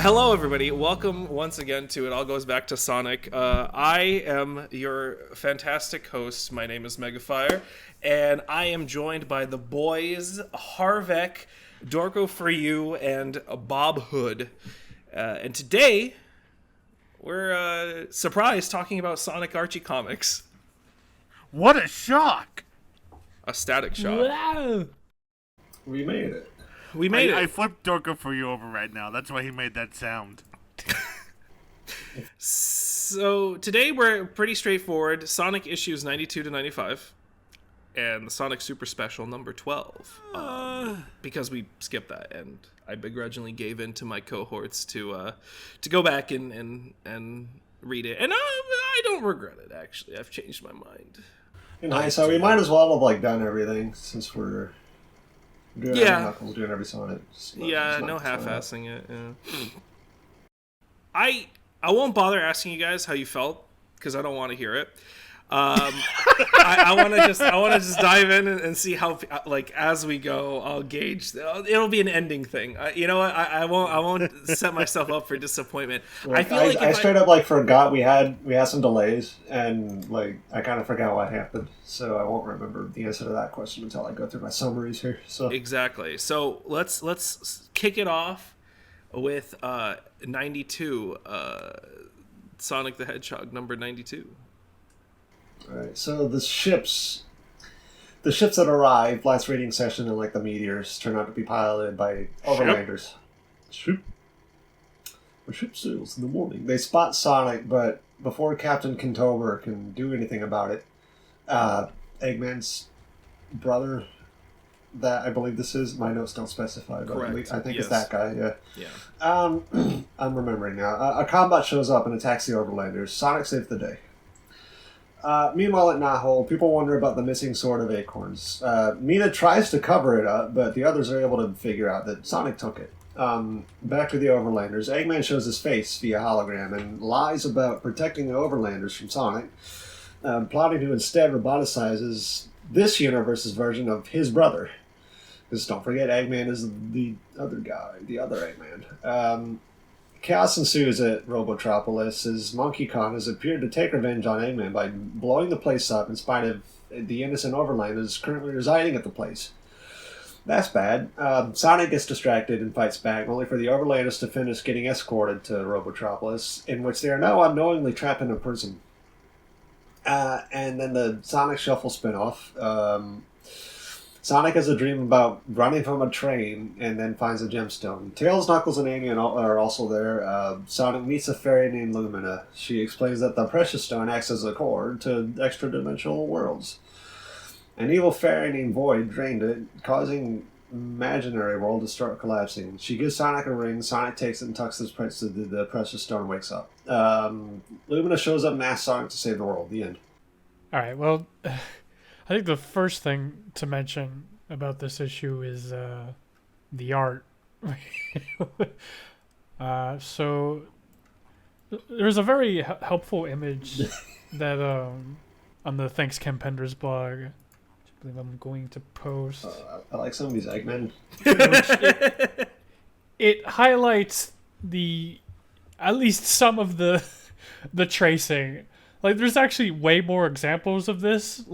Hello, everybody. Welcome once again to It All Goes Back to Sonic. I am your fantastic host. My name is MegaFire, and I am joined by the boys, Harvek, Dorko For You, and Bob Hood. And today, we're surprised talking about Sonic Archie comics. What a shock! A static shock. Wow. We made it. We made it. I flipped Dorko For You over right now. That's why he made that sound. So today we're pretty straightforward. Sonic issues 92 to 95. And the Sonic Super Special number 12. Because we skipped that, and I begrudgingly gave in to my cohorts to go back and read it. And I don't regret it, actually. I've changed my mind. So we might as well have done everything since we're doing every Knuckles, doing every Sonic. No half-assing it. Yeah. I won't bother asking you guys how you felt because I don't want to hear it. I want to just dive in and see how, like, as we go, I'll gauge. It'll be an ending thing. You know what? I won't set myself up for disappointment. Like, I straight up forgot we had some delays, and I kind of forgot what happened, so I won't remember the answer to that question until I go through my summaries here. So exactly. So let's kick it off with 92, Sonic the Hedgehog number 92. Alright, so the ships that arrived last reading session and the meteors turn out to be piloted by Overlanders. Ship sails in the morning. They spot Sonic, but before Captain Kintober can do anything about it, Eggman's brother, that I believe this is, my notes don't specify, but correct. I think it's that guy, yeah. I'm remembering now. A combat shows up and attacks the Overlanders. Sonic saves the day. Meanwhile at Knothole, people wonder about the missing sword of acorns. Mina tries to cover it up, but the others are able to figure out that Sonic took it. Back to the Overlanders, Eggman shows his face via hologram and lies about protecting the Overlanders from Sonic, plotting to instead roboticize this universe's version of his brother. Because don't forget, Eggman is the other guy, the other Eggman. Chaos ensues at Robotropolis as Monkey Kong has appeared to take revenge on Eggman by blowing the place up in spite of the innocent Overlanders currently residing at the place. That's bad. Sonic gets distracted and fights back, only for the Overlanders to finish getting escorted to Robotropolis, in which they are now unknowingly trapped in a prison. And then the Sonic Shuffle spinoff. Sonic has a dream about running from a train and then finds a gemstone. Tails, Knuckles, and Amy are also there. Sonic meets a fairy named Lumina. She explains that the precious stone acts as a cord to extra-dimensional worlds. An evil fairy named Void drained it, causing imaginary world to start collapsing. She gives Sonic a ring. Sonic takes it and tucks his prince to the precious stone and wakes up. Lumina shows up and asks Sonic to save the world. The end. All right, well, I think the first thing to mention about this issue is the art. So there's a very helpful image that on the Thanks Ken Pender's blog, which I believe I'm going to post. I like some of these Eggmen. It highlights at least some of the tracing. There's actually way more examples of this.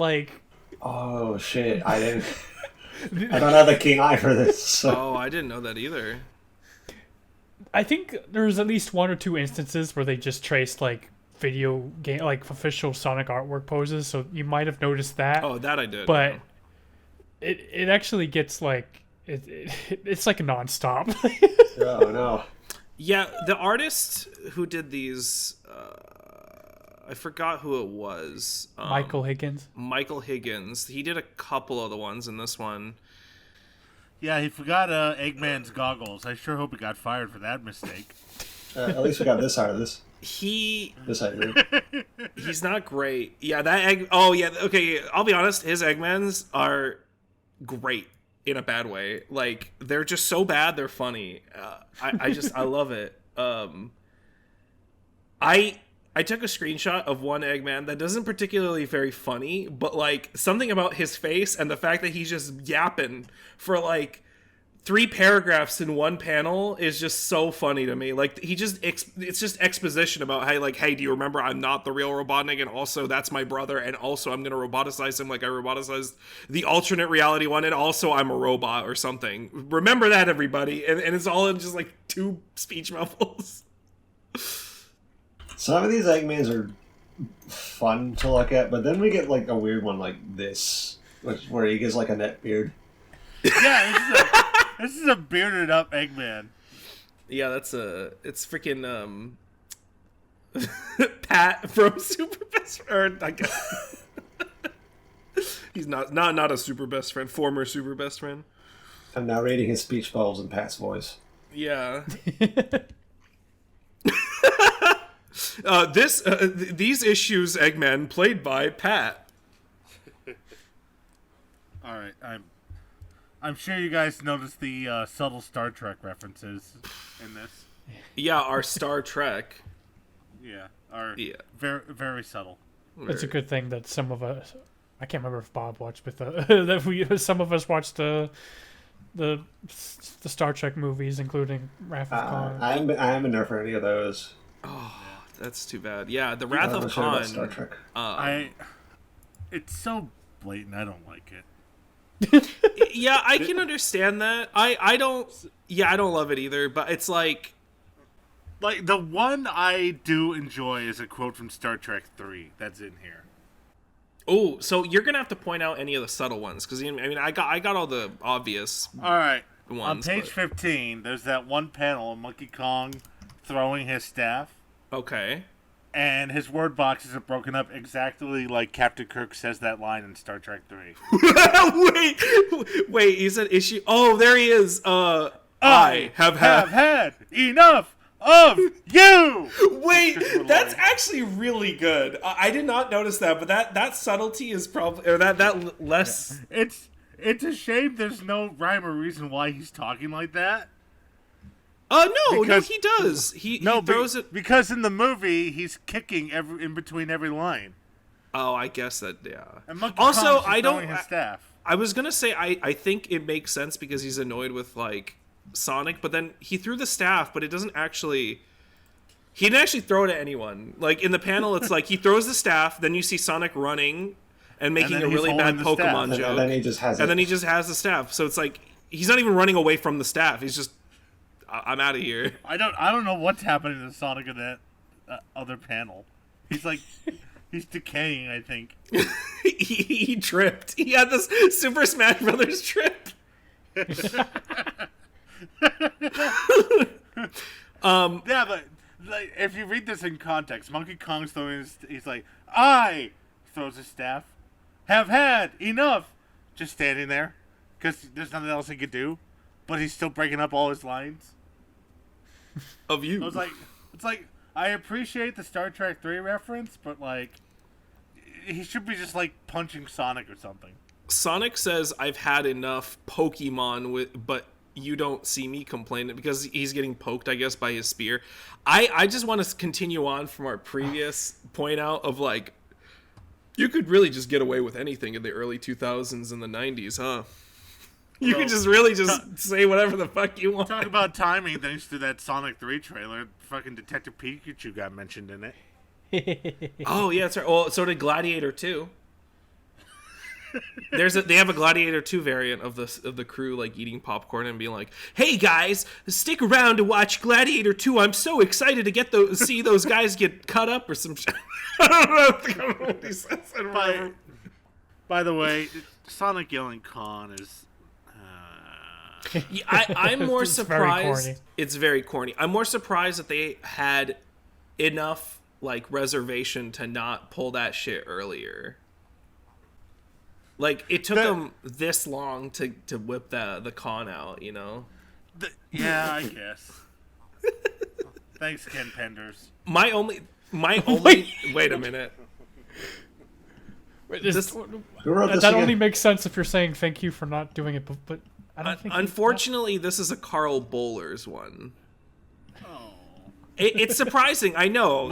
Oh shit! I didn't. I don't have a keen eye for this. So. Oh, I didn't know that either. I think there's at least one or two instances where they just traced video game, official Sonic artwork poses. So you might have noticed that. Oh, that I did. But it actually gets it's nonstop. Oh no. Yeah, the artist who did these. I forgot who it was. Michael Higgins. Michael Higgins. He did a couple of the ones in this one. Yeah, he forgot Eggman's goggles. I sure hope he got fired for that mistake. At least we got this out of this. He's not great. Yeah, that egg. Oh yeah. Okay, I'll be honest. His Eggmans are great in a bad way. They're just so bad they're funny. I love it. I took a screenshot of one Eggman that doesn't particularly very funny, but something about his face and the fact that he's just yapping for 3 paragraphs in one panel is just so funny to me. Like, it's just exposition about, hey, like, hey, do you remember I'm not the real Robotnik, and also that's my brother, and also I'm gonna roboticize him like I roboticized the alternate reality one, and also I'm a robot or something. Remember that, everybody. And it's all in just like 2 speech bubbles. Some of these Eggmans are fun to look at, but then we get like a weird one like this, where he gets like a net beard. Yeah, this is a bearded up Eggman. Yeah, it's freaking Pat from Super Best Friend. I guess he's not a super best friend, former super best friend. I'm now reading his speech bubbles in Pat's voice. Yeah. These issues, Eggman, played by Pat. All right, I'm sure you guys noticed the subtle Star Trek references in this. Yeah, our Star Trek. Yeah, very very subtle. It's a good thing that some of us, I can't remember if Bob watched, but some of us watched the Star Trek movies, inclling Wrath of Khan. I haven't there for any of those. Oh, that's too bad. Yeah, the Wrath of Khan. Star Trek. It's so blatant. I don't like it. Yeah, I can understand that. I don't love it either, but it's like the one I do enjoy is a quote from Star Trek 3 that's in here. Oh, so you're gonna have to point out any of the subtle ones, because I mean I got all the obvious all right ones. On page 15 there's that one panel of Monkey Kong throwing his staff. Okay. And his word boxes are broken up exactly like Captain Kirk says that line in Star Trek 3. Wait, he said issue. Oh, there he is. I have had enough of you. Wait, that's actually really good. I did not notice that, but that subtlety is probably, or that less. It's a shame there's no rhyme or reason why he's talking like that. No, he does. He throws it because in the movie he's kicking in between every line. Oh, I guess that, yeah. And also, I don't. His staff. I was gonna say I think it makes sense because he's annoyed with like Sonic, but then he threw the staff, but it doesn't actually. He didn't actually throw it at anyone. Like in the panel, it's like he throws the staff, then you see Sonic running and making a really bad Pokemon joke, and then he just has the staff. So it's like he's not even running away from the staff. He's just. I'm out of here. I don't know what's happening to Sonic in that other panel. He's like, he's decaying, I think. he tripped. He had this Super Smash Brothers trip. Yeah, but like, if you read this in context, Monkey Kong's throwing he's like, I throws his staff, have had enough, just standing there, because there's nothing else he could do, but he's still breaking up all his lines. Of you. It's like I appreciate the Star Trek 3 reference, but like he should be just like punching Sonic or something. Sonic says, "I've had enough Pokemon but you don't see me complaining," because he's getting poked, I guess, by his spear. I just want to continue on from our previous point out of like you could really just get away with anything in the early 2000s and the 90s, huh? You could just really just say whatever the fuck you want. Talk about timing, thanks to that Sonic 3 trailer. Fucking Detective Pikachu got mentioned in it. Oh, yeah, that's right. Well, so did Gladiator 2. They have a Gladiator 2 variant of the crew like eating popcorn and being like, "Hey guys, stick around to watch Gladiator 2. I'm so excited to see those guys get cut up or some shit." I don't know what he says. By the way, Sonic yelling "Con" is. Yeah, I'm more surprised. Very it's very corny. I'm more surprised that they had enough like reservation to not pull that shit earlier. Like it took them this long to whip the con out, you know? Yeah, I guess. Thanks, Ken Penders. My only. Wait a minute. That only makes sense if you're saying thank you for not doing it, but I don't think. Unfortunately, this is a Carl Bowler's one. Oh. It's surprising, I know.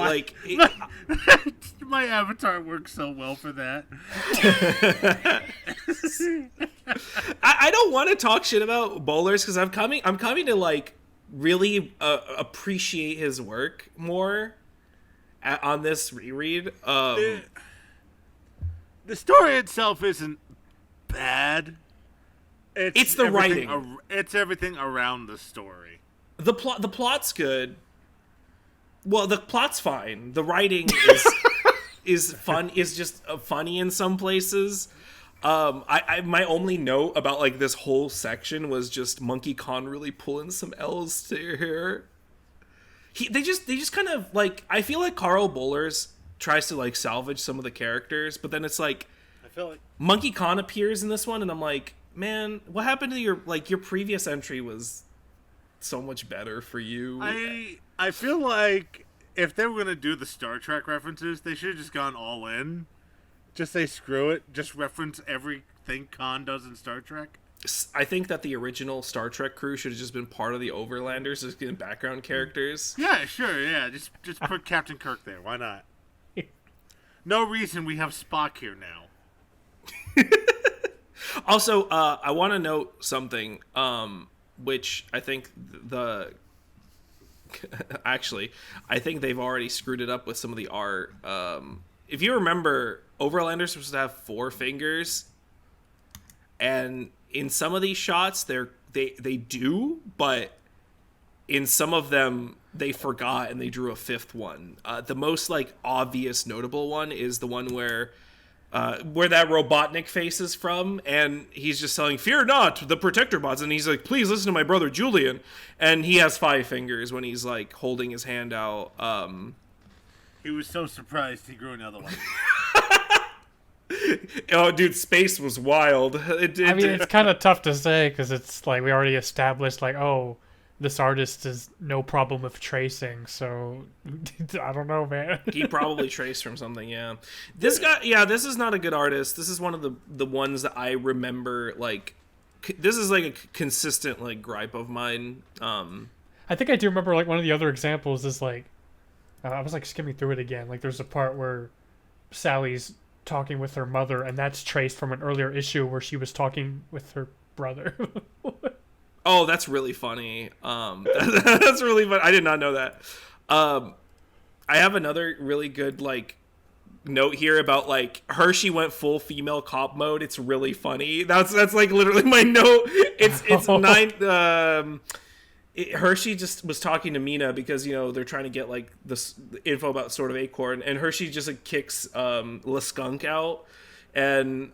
My avatar works so well for that. I don't want to talk shit about Bowlers because I'm coming to like really appreciate his work more on this reread. The story itself isn't bad. It's the everything writing. It's everything around the story. The plot's good. Well, the plot's fine. The writing is fun. Is just funny in some places. I my only note about like this whole section was just Monkey Kong really pulling some L's to here. They just kind of like, I feel like Carl Bowlers tries to like salvage some of the characters, but then it's like I feel like Monkey Kong appears in this one, and I'm like, man, what happened to your previous entry was so much better for you. I feel like if they were gonna do the Star Trek references, they should have just gone all in. Just say screw it. Just reference everything Khan does in Star Trek. I think that the original Star Trek crew should have just been part of the Overlanders, just getting background characters. Yeah, sure, yeah. Just put Captain Kirk there. Why not? No reason we have Spock here now. Also, I want to note something, which I think actually, I think they've already screwed it up with some of the art. If you remember, Overlanders was supposed to have 4 fingers, and in some of these shots, they do, but in some of them they forgot and they drew a 5th one. The most like obvious notable one is the one where that Robotnik face is from, and he's just saying, "Fear not, the Protector bots," and he's like, "Please listen to my brother Julian," and he has 5 fingers when he's like holding his hand out. He was so surprised he grew another one. Oh, dude, space was wild. I mean, it's kind of tough to say because it's like we already established, like, oh, this artist is no problem with tracing, so I don't know, man. He probably traced from something, yeah. This guy, yeah, this is not a good artist. This is one of the ones that I remember, like, this is like a consistent, like, gripe of mine. I think I do remember, like, one of the other examples is, like, I was, like, skimming through it again. Like, there's a part where Sally's talking with her mother, and that's traced from an earlier issue where she was talking with her brother. Oh, that's really funny. That's really fun. I did not know that. I have another really good like note here about like Hershey went full female cop mode. It's really funny. That's like literally my note. It's 9. Hershey just was talking to Mina because, you know, they're trying to get like this info about Sword of Acorn, and Hershey just like kicks Skunk out. And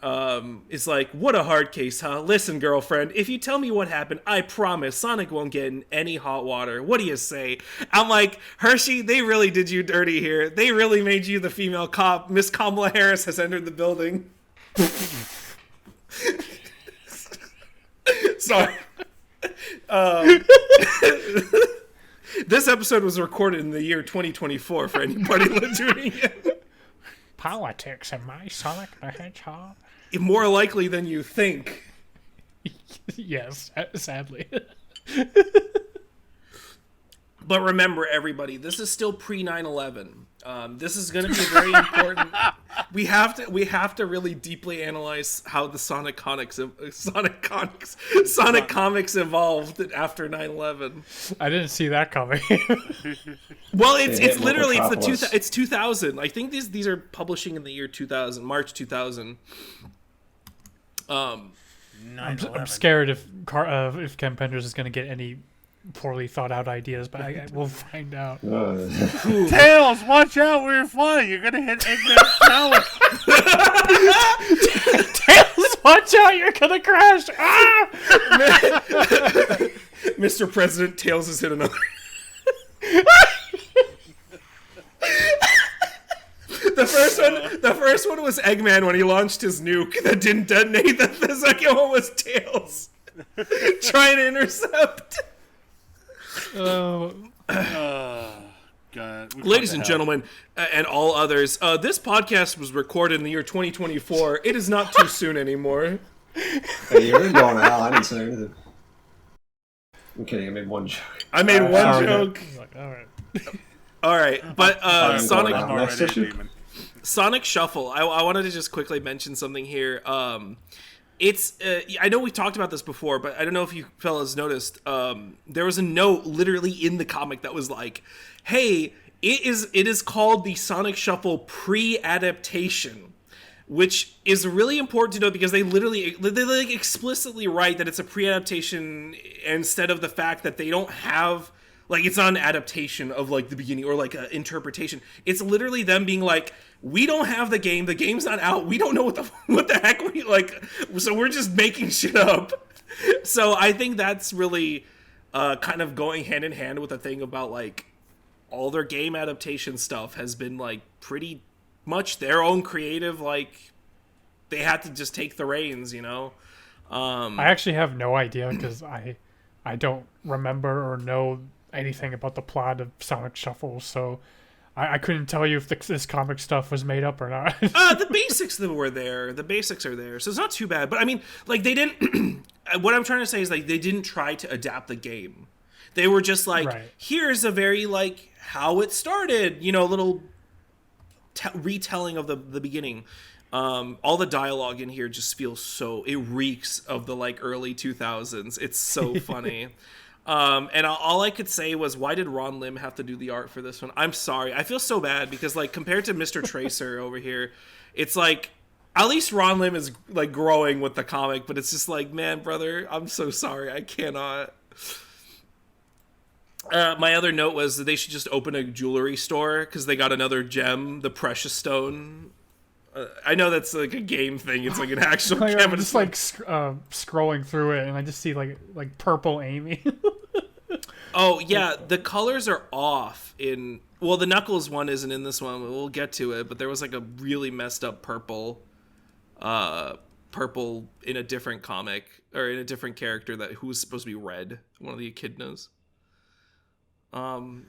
it's like, what a hard case, huh? Listen, girlfriend, if you tell me what happened, I promise Sonic won't get in any hot water. What do you say? I'm like, Hershey, they really did you dirty here. They really made you the female cop. Miss Kamala Harris has entered the building. Sorry. This episode was recorded in the year 2024 for anybody tuning in. Politics and my Sonic the Hedgehog. More likely than you think. Yes, sadly. But remember, everybody, this is still pre 9/11. This is going to be very important. We have to really deeply analyze how the Sonic Comics evolved after 9/11. I didn't see that coming. Well, it's literally it's 2000. I think these are publishing in the year 2000, March 2000. I'm scared if Ken Penders is going to get any poorly thought out ideas, but we'll find out. Tails, watch out where you're flying. You're gonna hit Eggman's tower. Tails, watch out, you're gonna crash. Ah! Mr. President, Tails has hit another. The first one was Eggman when he launched his nuke that didn't detonate. The second one was Tails trying to intercept. God. Ladies and gentlemen, and all others, this podcast was recorded in the year 2024. It is not too soon anymore. Hey, you're going to hell. I didn't say anything. I'm kidding. I made one joke. I made one joke. All right. All right, but Sonic Shuffle. I wanted to just quickly mention something here. It's I know we've talked about this before, but I don't know if you fellas noticed. There was a note literally in the comic that was like, "Hey, it is called the Sonic Shuffle pre-adaptation," which is really important to know because they like explicitly write that it's a pre-adaptation instead of the fact that they don't have. Like, it's not an adaptation of, like, the beginning or, like, an interpretation. It's literally them being like, we don't have the game's not out, we don't know what the heck we, like, so we're just making shit up. So I think that's really kind of going hand in hand with the thing about, like, all their game adaptation stuff has been, like, pretty much their own creative, like, they had to just take the reins, you know? I actually have no idea because I don't remember or know anything about the plot of Sonic Shuffle, so I couldn't tell you if this comic stuff was made up or not. The basics that were there, the basics are there, so it's not too bad. But I mean, like, they didn't. What I'm trying to say is, like, they didn't try to adapt the game. They were just like, here's a very, like, how it started, you know, little retelling of the beginning. All the dialogue in here just feels it reeks of the, like, early 2000s. It's so funny. And all I could say was, why did Ron Lim have to do the art for this one? I'm sorry. I feel so bad because, like, compared to Mr. Tracer over here, it's like, at least Ron Lim is, like, growing with the comic, but it's just like, man, brother, I'm so sorry. I cannot. My other note was that they should just open a jewelry store because they got another gem, the Precious Stone. I know that's like a game thing. It's like an actual like, gem. I'm just like scrolling through it, and I just see like purple Amy. Oh yeah, the colors are off in. Well, the Knuckles one isn't in this one. We'll get to it, but there was like a really messed up purple in a different comic or in a different character who was supposed to be red. One of the echidnas.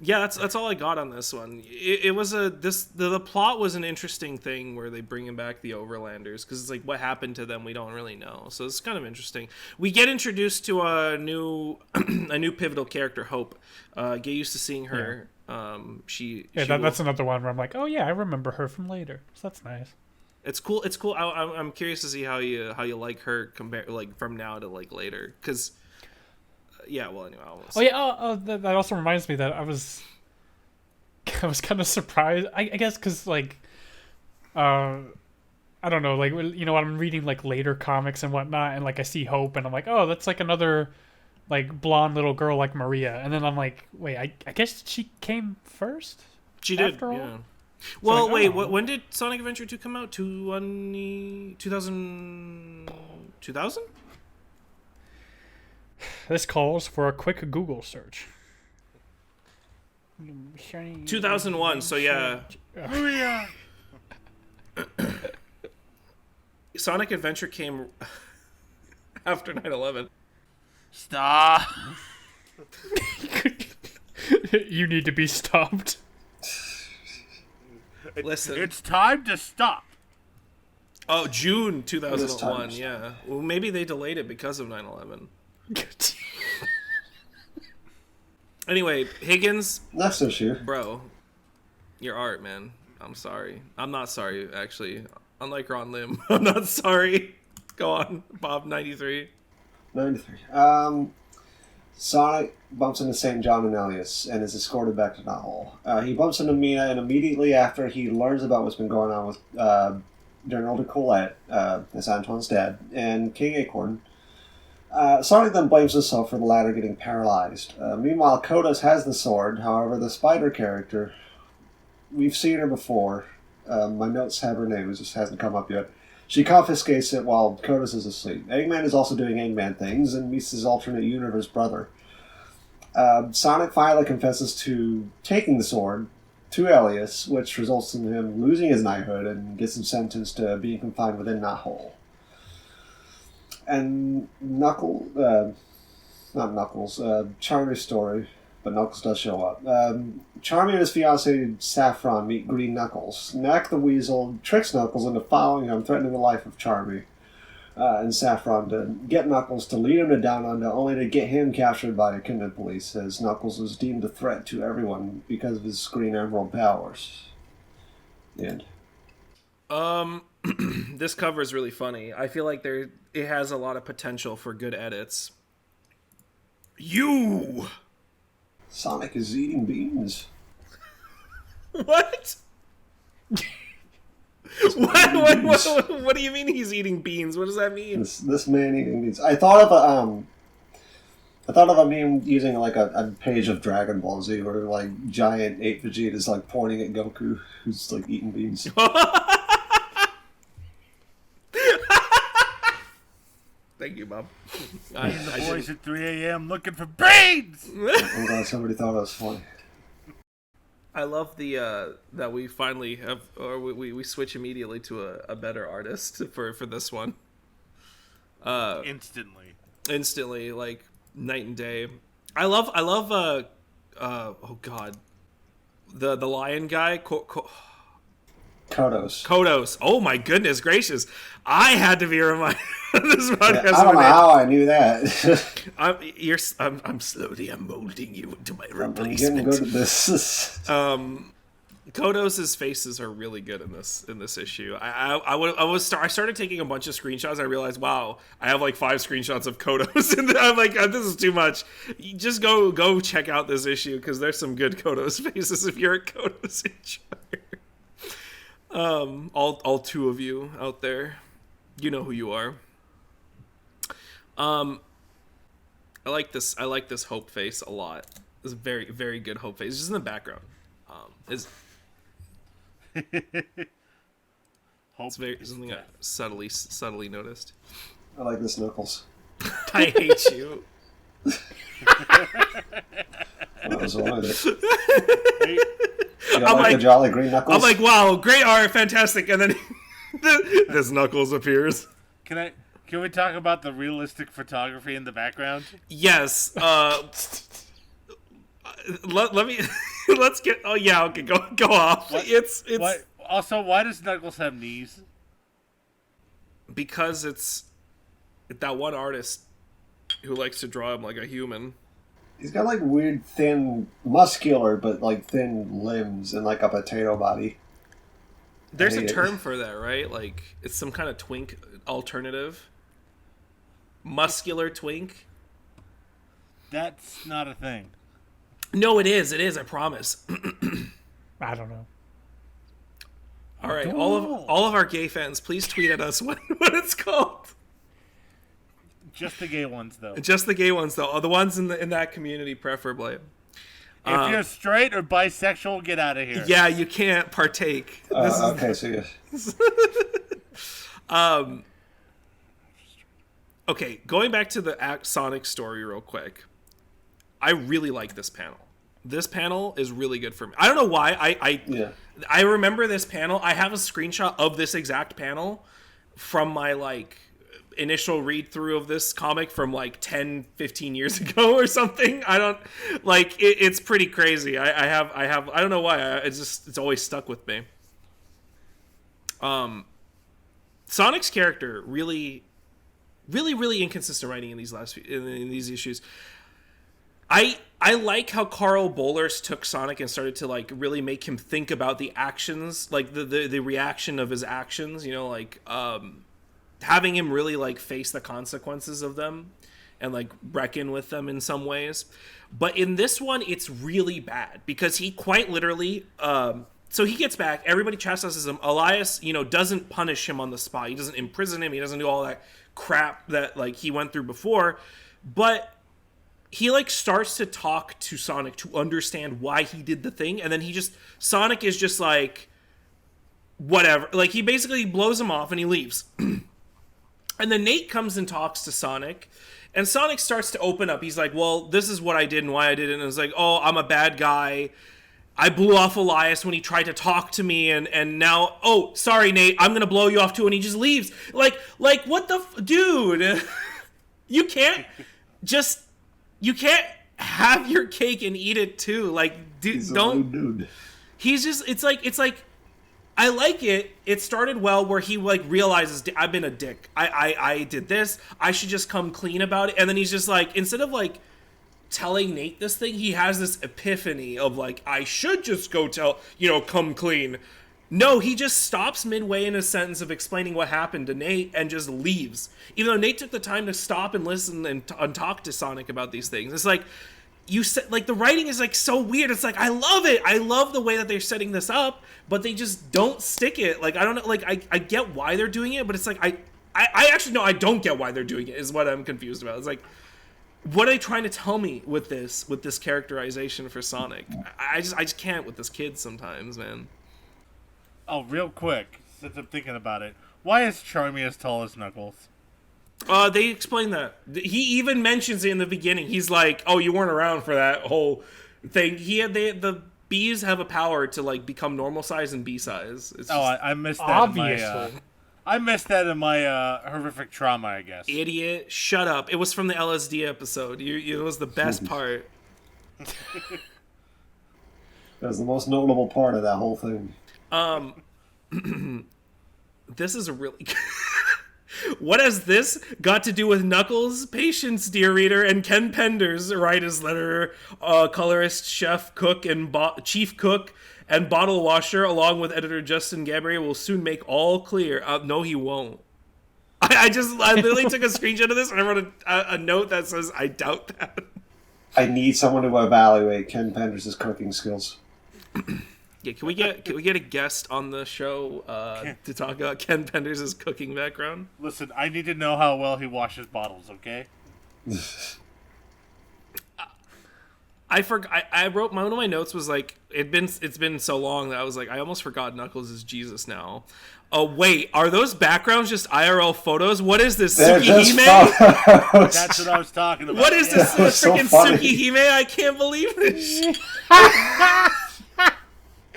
Yeah, that's all I got on this one. It was the plot was an interesting thing where they bring back the Overlanders because it's like what happened to them we don't really know. So it's kind of interesting. We get introduced to a new pivotal character, Hope. Get used to seeing her. Yeah. That's another one where I'm like, oh yeah, I remember her from later. So that's nice. It's cool. It's cool. I'm curious to see how you like her compared like from now to like later because. Yeah, well, anyway. That also reminds me that I was kind of surprised. I guess because like, I don't know, like you know, I'm reading like later comics and whatnot, and like I see Hope, and I'm like, oh, that's like another like blonde little girl like Maria, and then I'm like, wait, I guess she came first. She did. All? Yeah. Well, so like, wait, when did Sonic Adventure 2 come out? 2000? This calls for a quick Google search. 2001, so yeah. Oh, yeah. Sonic Adventure came after 9/11. Stop. You need to be stopped. Listen. It's time to stop. Oh, June 2001, yeah. Well, maybe they delayed it because of 9/11. Anyway, Higgins. Next issue. Bro, your art, man. I'm sorry. I'm not sorry, actually. Unlike Ron Lim, I'm not sorry. Go on, Bob, 93. 93. Sonic bumps into St. John and Elias and is escorted back to Knothole. He bumps into Mina, and immediately after he learns about what's been going on with General de Colette, that's Antoine's dad, and King Acorn, Sonic then blames himself for the latter getting paralyzed. Meanwhile, Kodos has the sword. However, the spider character, we've seen her before. My notes have her name, it just hasn't come up yet. She confiscates it while Kodos is asleep. Eggman is also doing Eggman things and meets his alternate universe brother. Sonic finally confesses to taking the sword to Elias, which results in him losing his knighthood and gets him sentenced to being confined within Knothole. And Charmy's story, but Knuckles does show up. Charmy and his fiancée Saffron meet Green Knuckles. Knack the Weasel tricks Knuckles into following him, threatening the life of Charmy and Saffron to get Knuckles to lead him to Down Under, only to get him captured by Echidna police, as Knuckles was deemed a threat to everyone because of his Green Emerald powers. The end. this cover is really funny. I feel like it has a lot of potential for good edits. You! Sonic is eating beans. What? What do you mean he's eating beans? What does that mean? This man eating beans. I thought of a meme using like a page of Dragon Ball Z where like giant 8 Vegeta is like pointing at Goku who's like eating beans. Thank you, Bob. The boys at 3 a.m. looking for brains! I'm glad somebody thought it was funny. I love the that we finally have, or we switch immediately to a better artist for this one. Instantly, like night and day. I love oh god, the lion guy. Kodos. Oh my goodness gracious! I had to be reminded of this podcast. Yeah, I don't know how I knew that. I'm slowly molding you into my I'm getting replacement. good at this. Kodos's faces are really good in this issue. I started taking a bunch of screenshots. I realized, wow, I have like 5 screenshots of Kodos, and I'm like, this is too much. You just go check out this issue because there's some good Kodos faces if you're a Kodos enjoyer. All 2 of you out there, you know who you are. I like this hope face a lot. It's a very, very good hope face. It's just in the background. It's very something I subtly noticed. I like this Knuckles. I hate you. That was one of it. I'm like the jolly green Knuckles. I'm like, wow, great art, fantastic, and then this Knuckles appears. Can we talk about the realistic photography in the background? Yes. Let me. Let's get. Oh yeah. Okay. Go off. It's. Also, why does Knuckles have knees? Because it's that one artist who likes to draw him like a human. He's got like weird, thin, muscular, but like thin limbs and like a potato body. There's a term for that, right? Like it's some kind of twink alternative. Muscular twink. That's not a thing. No, it is. It is. I promise. I don't know. All right, all of our gay fans, please tweet at us what it's called. Just the gay ones, though. Just the gay ones, though. The ones in that community, preferably. If you're straight or bisexual, get out of here. Yeah, you can't partake. Okay, so yeah. Okay, going back to the Sonic story real quick. I really like this panel. This panel is really good for me. I don't know why. I remember this panel. I have a screenshot of this exact panel from my like initial read through of this comic from like 10-15 years ago or something. I don't like it's pretty crazy. I don't know why. It's always stuck with me. Sonic's character really inconsistent writing in these in these issues. I like how Carl Bollers took Sonic and started to like really make him think about the actions, like the reaction of his actions, you know, like having him really like face the consequences of them and like reckon with them in some ways. But in this one, it's really bad because he quite literally so he gets back, everybody chastises him. Elias, you know, doesn't punish him on the spot. He doesn't imprison him. He doesn't do all that crap that like he went through before. But he like starts to talk to Sonic to understand why he did the thing, and then Sonic is just like whatever. Like he basically blows him off and he leaves. And then Nate comes and talks to Sonic, and Sonic starts to open up. He's like, well, this is what I did and why I did it. And it's like, oh, I'm a bad guy. I blew off Elias when he tried to talk to me, and now, oh, sorry, Nate, I'm gonna blow you off too, and he just leaves. Like what the dude? You can't have your cake and eat it too. Like, dude, don't. Dude. He's just. It's like. I like it. It started well where he like realizes I've been a dick. I did this. I should just come clean about it. And then he's just like, instead of like telling Nate this thing, he has this epiphany of like, I should just go come clean. No, he just stops midway in a sentence of explaining what happened to Nate and just leaves. Even though Nate took the time to stop and listen and talk to Sonic about these things. It's like, you said, like, the writing is, like, so weird. It's like, I love it. I love the way that they're setting this up, but they just don't stick it. Like, I don't know, like, I get why they're doing it, but it's like, I actually, no, I don't get why they're doing it, is what I'm confused about. It's like, what are they trying to tell me with this characterization for Sonic? I just can't with this kid sometimes, man. Oh, real quick, since I'm thinking about it, why is Charmy as tall as Knuckles? They explain that. He even mentions it in the beginning. He's like, "Oh, you weren't around for that whole thing." The bees have a power to like become normal size and bee size. It's just, I missed that. obviously. I missed that in my horrific trauma, I guess. idiot! Shut up! It was from the LSD episode. It was the best part. That was the most notable part of that whole thing. This is a really. What has this got to do with Knuckles? Patience, dear reader, and Ken Penders, writer's letter, colorist, chef, cook, and chief cook, and bottle washer, along with editor Justin Gabriel, will soon make all clear. No, he won't. I literally took a screenshot of this and I wrote a note that says, I doubt that. I need someone to evaluate Ken Penders' cooking skills. Yeah, can we get a guest on the show to talk about Ken Penders' cooking background? Listen, I need to know how well he washes bottles, okay? I forgot. I wrote one of my notes was like it's been so long that I was like I almost forgot Knuckles is Jesus now. Oh wait, are those backgrounds just IRL photos? What is this, Tsukihime? That's what I was talking about. What is this freaking so Tsukihime? I can't believe this.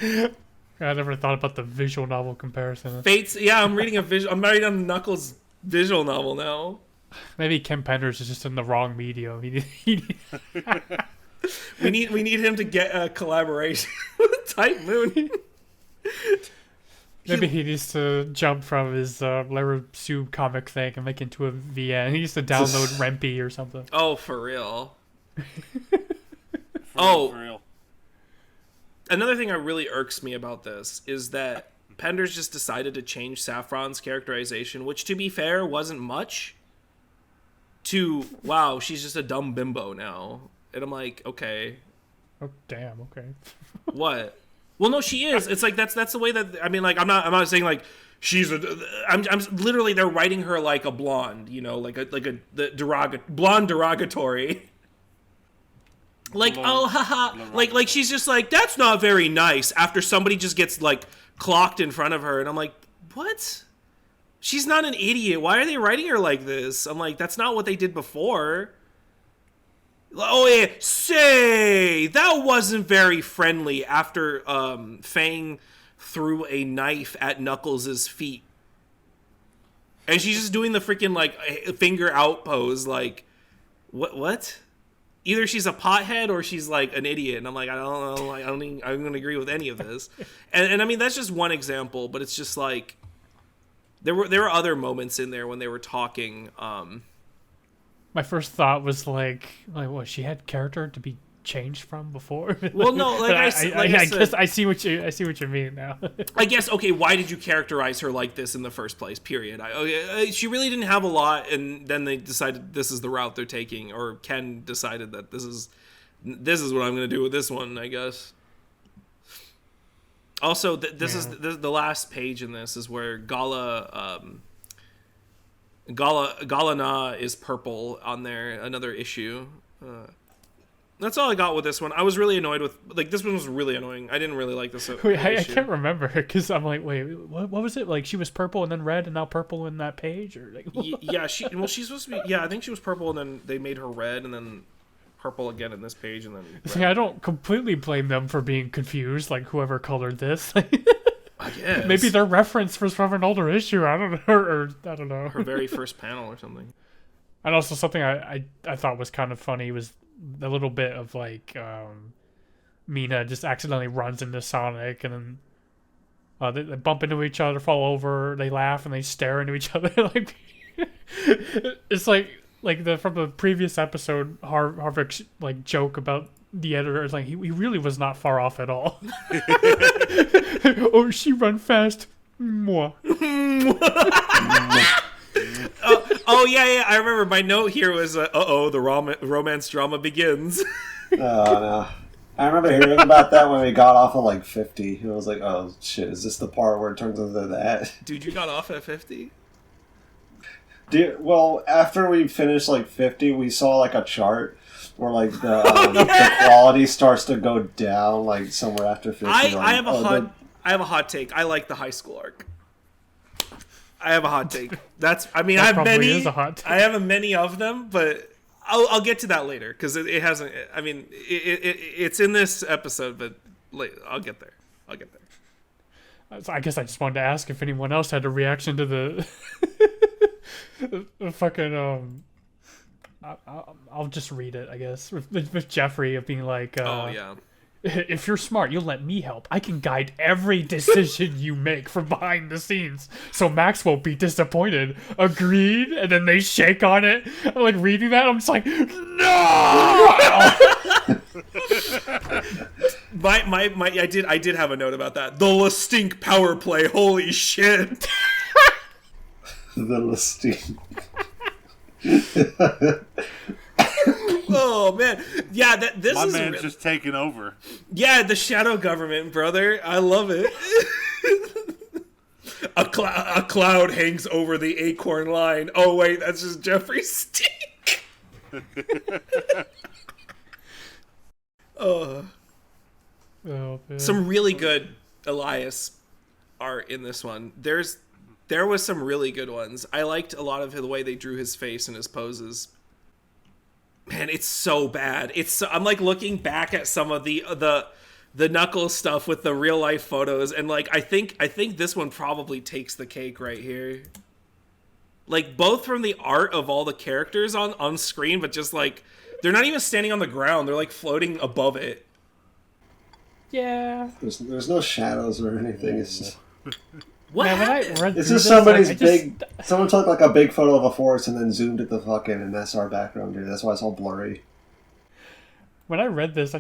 I never thought about the visual novel comparison. Fates, yeah, I'm reading I'm reading a Knuckles visual novel now. Maybe Ken Penders is just in the wrong medium. We need him to get a collaboration with Type Moon. Maybe he needs to jump from his Lara Sue comic thing and make it into a VN. He needs to download Rempy or something. Oh, for real. For real. Another thing that really irks me about this is that Penders just decided to change Saffron's characterization, which, to be fair, wasn't much, to, wow, she's just a dumb bimbo now. And I'm like, okay. Oh, damn, okay. What? Well, no, she is. It's like, that's the way that, I mean, like, I'm not saying, like, she's I'm literally, they're writing her like a blonde, you know, blonde derogatory. Like, oh, haha. Like she's just like, that's not very nice after somebody just gets, like, clocked in front of her. And I'm like, what? She's not an idiot. Why are they writing her like this? I'm like, that's not what they did before. Oh, yeah. Say, that wasn't very friendly after Fang threw a knife at Knuckles' feet. And she's just doing the freaking, like, finger out pose. Like, what? Either she's a pothead or she's like an idiot, and I'm like, I don't know, I don't think I'm going to agree with any of this. And I mean, that's just one example, but it's just like there were other moments in there when they were talking. My first thought was like what, she had character to be changed from before? Well, no, like I guess I see what you mean now. I guess, okay, why did you characterize her like this in the first place? Period. She really didn't have a lot, and then they decided this is the route they're taking, or Ken decided that this is what I'm going to do with this one, I guess. Also, this is the last page in this is where Galana is purple on there, another issue. That's all I got with this one. I was really annoyed with, like, this one was really annoying. I didn't really like this. Wait, I can't remember because I'm like, wait, what was it? Like, she was purple and then red and now purple in that page, or like? Yeah, she's supposed to be. Yeah, I think she was purple and then they made her red and then purple again in this page and then. See, I don't completely blame them for being confused. Like, whoever colored this. I guess maybe their reference was from an older issue. I don't know, or I don't know. Her very first panel or something. And also something I thought was kind of funny was a little bit of like Mina just accidentally runs into Sonic and then they bump into each other, fall over, they laugh and they stare into each other. Like it's like from the previous episode, Harvek's like joke about the editor is like, he really was not far off at all. Oh, she run fast. Mwah. Oh yeah, I remember my note here was, the romance drama begins. Oh, no. I remember hearing about that when we got off of like 50. It was like, oh shit, is this the part where it turns into that? Dude, you got off at 50? Well, after we finished like 50, we saw like a chart where like the quality starts to go down like somewhere after 50. I have a hot take. I like the high school arc. I have a hot take. I have many. Is a hot take. I have many of them, but I'll get to that later because it hasn't. I mean, it's in this episode, but I'll get there. So I guess I just wanted to ask if anyone else had a reaction to the fucking I'll just read it, I guess, with Jeffrey of being like, oh yeah. If you're smart, you'll let me help. I can guide every decision you make from behind the scenes, so Max won't be disappointed. Agreed? And then they shake on it. I'm like reading that. I'm just like, no. I did have a note about that. The Lestink power play. Holy shit. The Lestink. Oh man, yeah. This my is man's just taking over. Yeah, the shadow government, brother. I love it. A cloud hangs over the acorn line. Oh wait, that's just Jeffrey's stick. Oh, man. Some really good Elias art in this one. There was some really good ones. I liked a lot of the way they drew his face and his poses. Man, it's so bad. I'm like looking back at some of the Knuckles stuff with the real life photos, and like I think this one probably takes the cake right here. Like both from the art of all the characters on screen, but just like they're not even standing on the ground; they're like floating above it. Yeah. There's no shadows or anything. It's just. What happened? It's just somebody's big. Someone took like a big photo of a forest and then zoomed at the fucking, and that's our background here. That's why it's all blurry. When I read this, I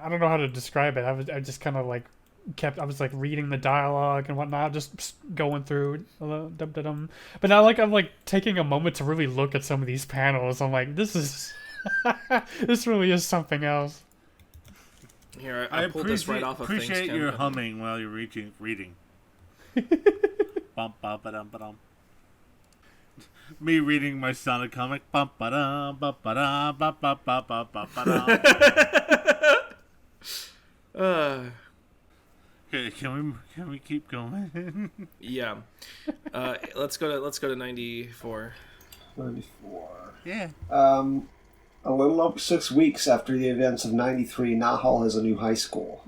don't know how to describe it. I just kind of like I was like reading the dialogue and whatnot, just going through. But now I'm like taking a moment to really look at some of these panels. I'm like, this is this really is something else. Here, I pulled this right off of things. Appreciate your humming while you're reading. Bum, ba, ba, dum, ba, dum. Me reading my Sonic comic. Bum, ba, dum, ba, ba, dum, ba, ba, ba, ba, ba, ba, dum. Okay, can we keep going? Yeah. Let's go to 94. 94. Yeah. A little over 6 weeks after the events of 93, Knothole has a new high school.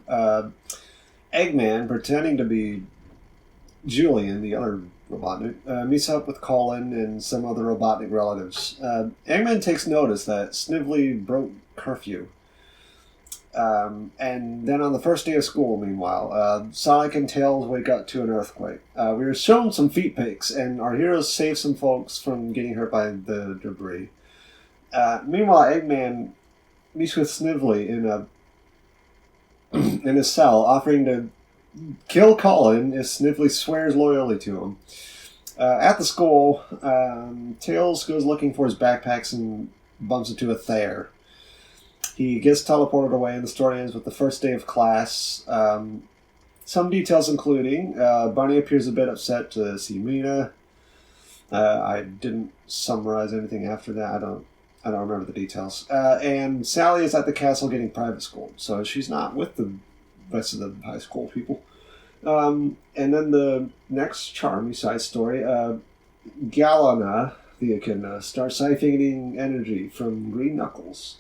Eggman, pretending to be Julian, the other Robotnik, meets up with Colin and some other Robotnik relatives. Eggman takes notice that Snively broke curfew. And then on the first day of school, meanwhile, Sonic and Tails wake up to an earthquake. We are shown some feet pics, and our heroes save some folks from getting hurt by the debris. Meanwhile, Eggman meets with Snively in his cell, offering to kill Colin if Snively swears loyalty to him. At the school, Tails goes looking for his backpacks and bumps into a Thayer. He gets teleported away, and the story ends with the first day of class. Some details including Bunny appears a bit upset to see Mina. I didn't summarize anything after that. I don't remember the details. And Sally is at the castle getting private school, so she's not with the rest of the high school people. And then the next Charmy side story, Galana, the Echidna, starts siphoning energy from Green Knuckles.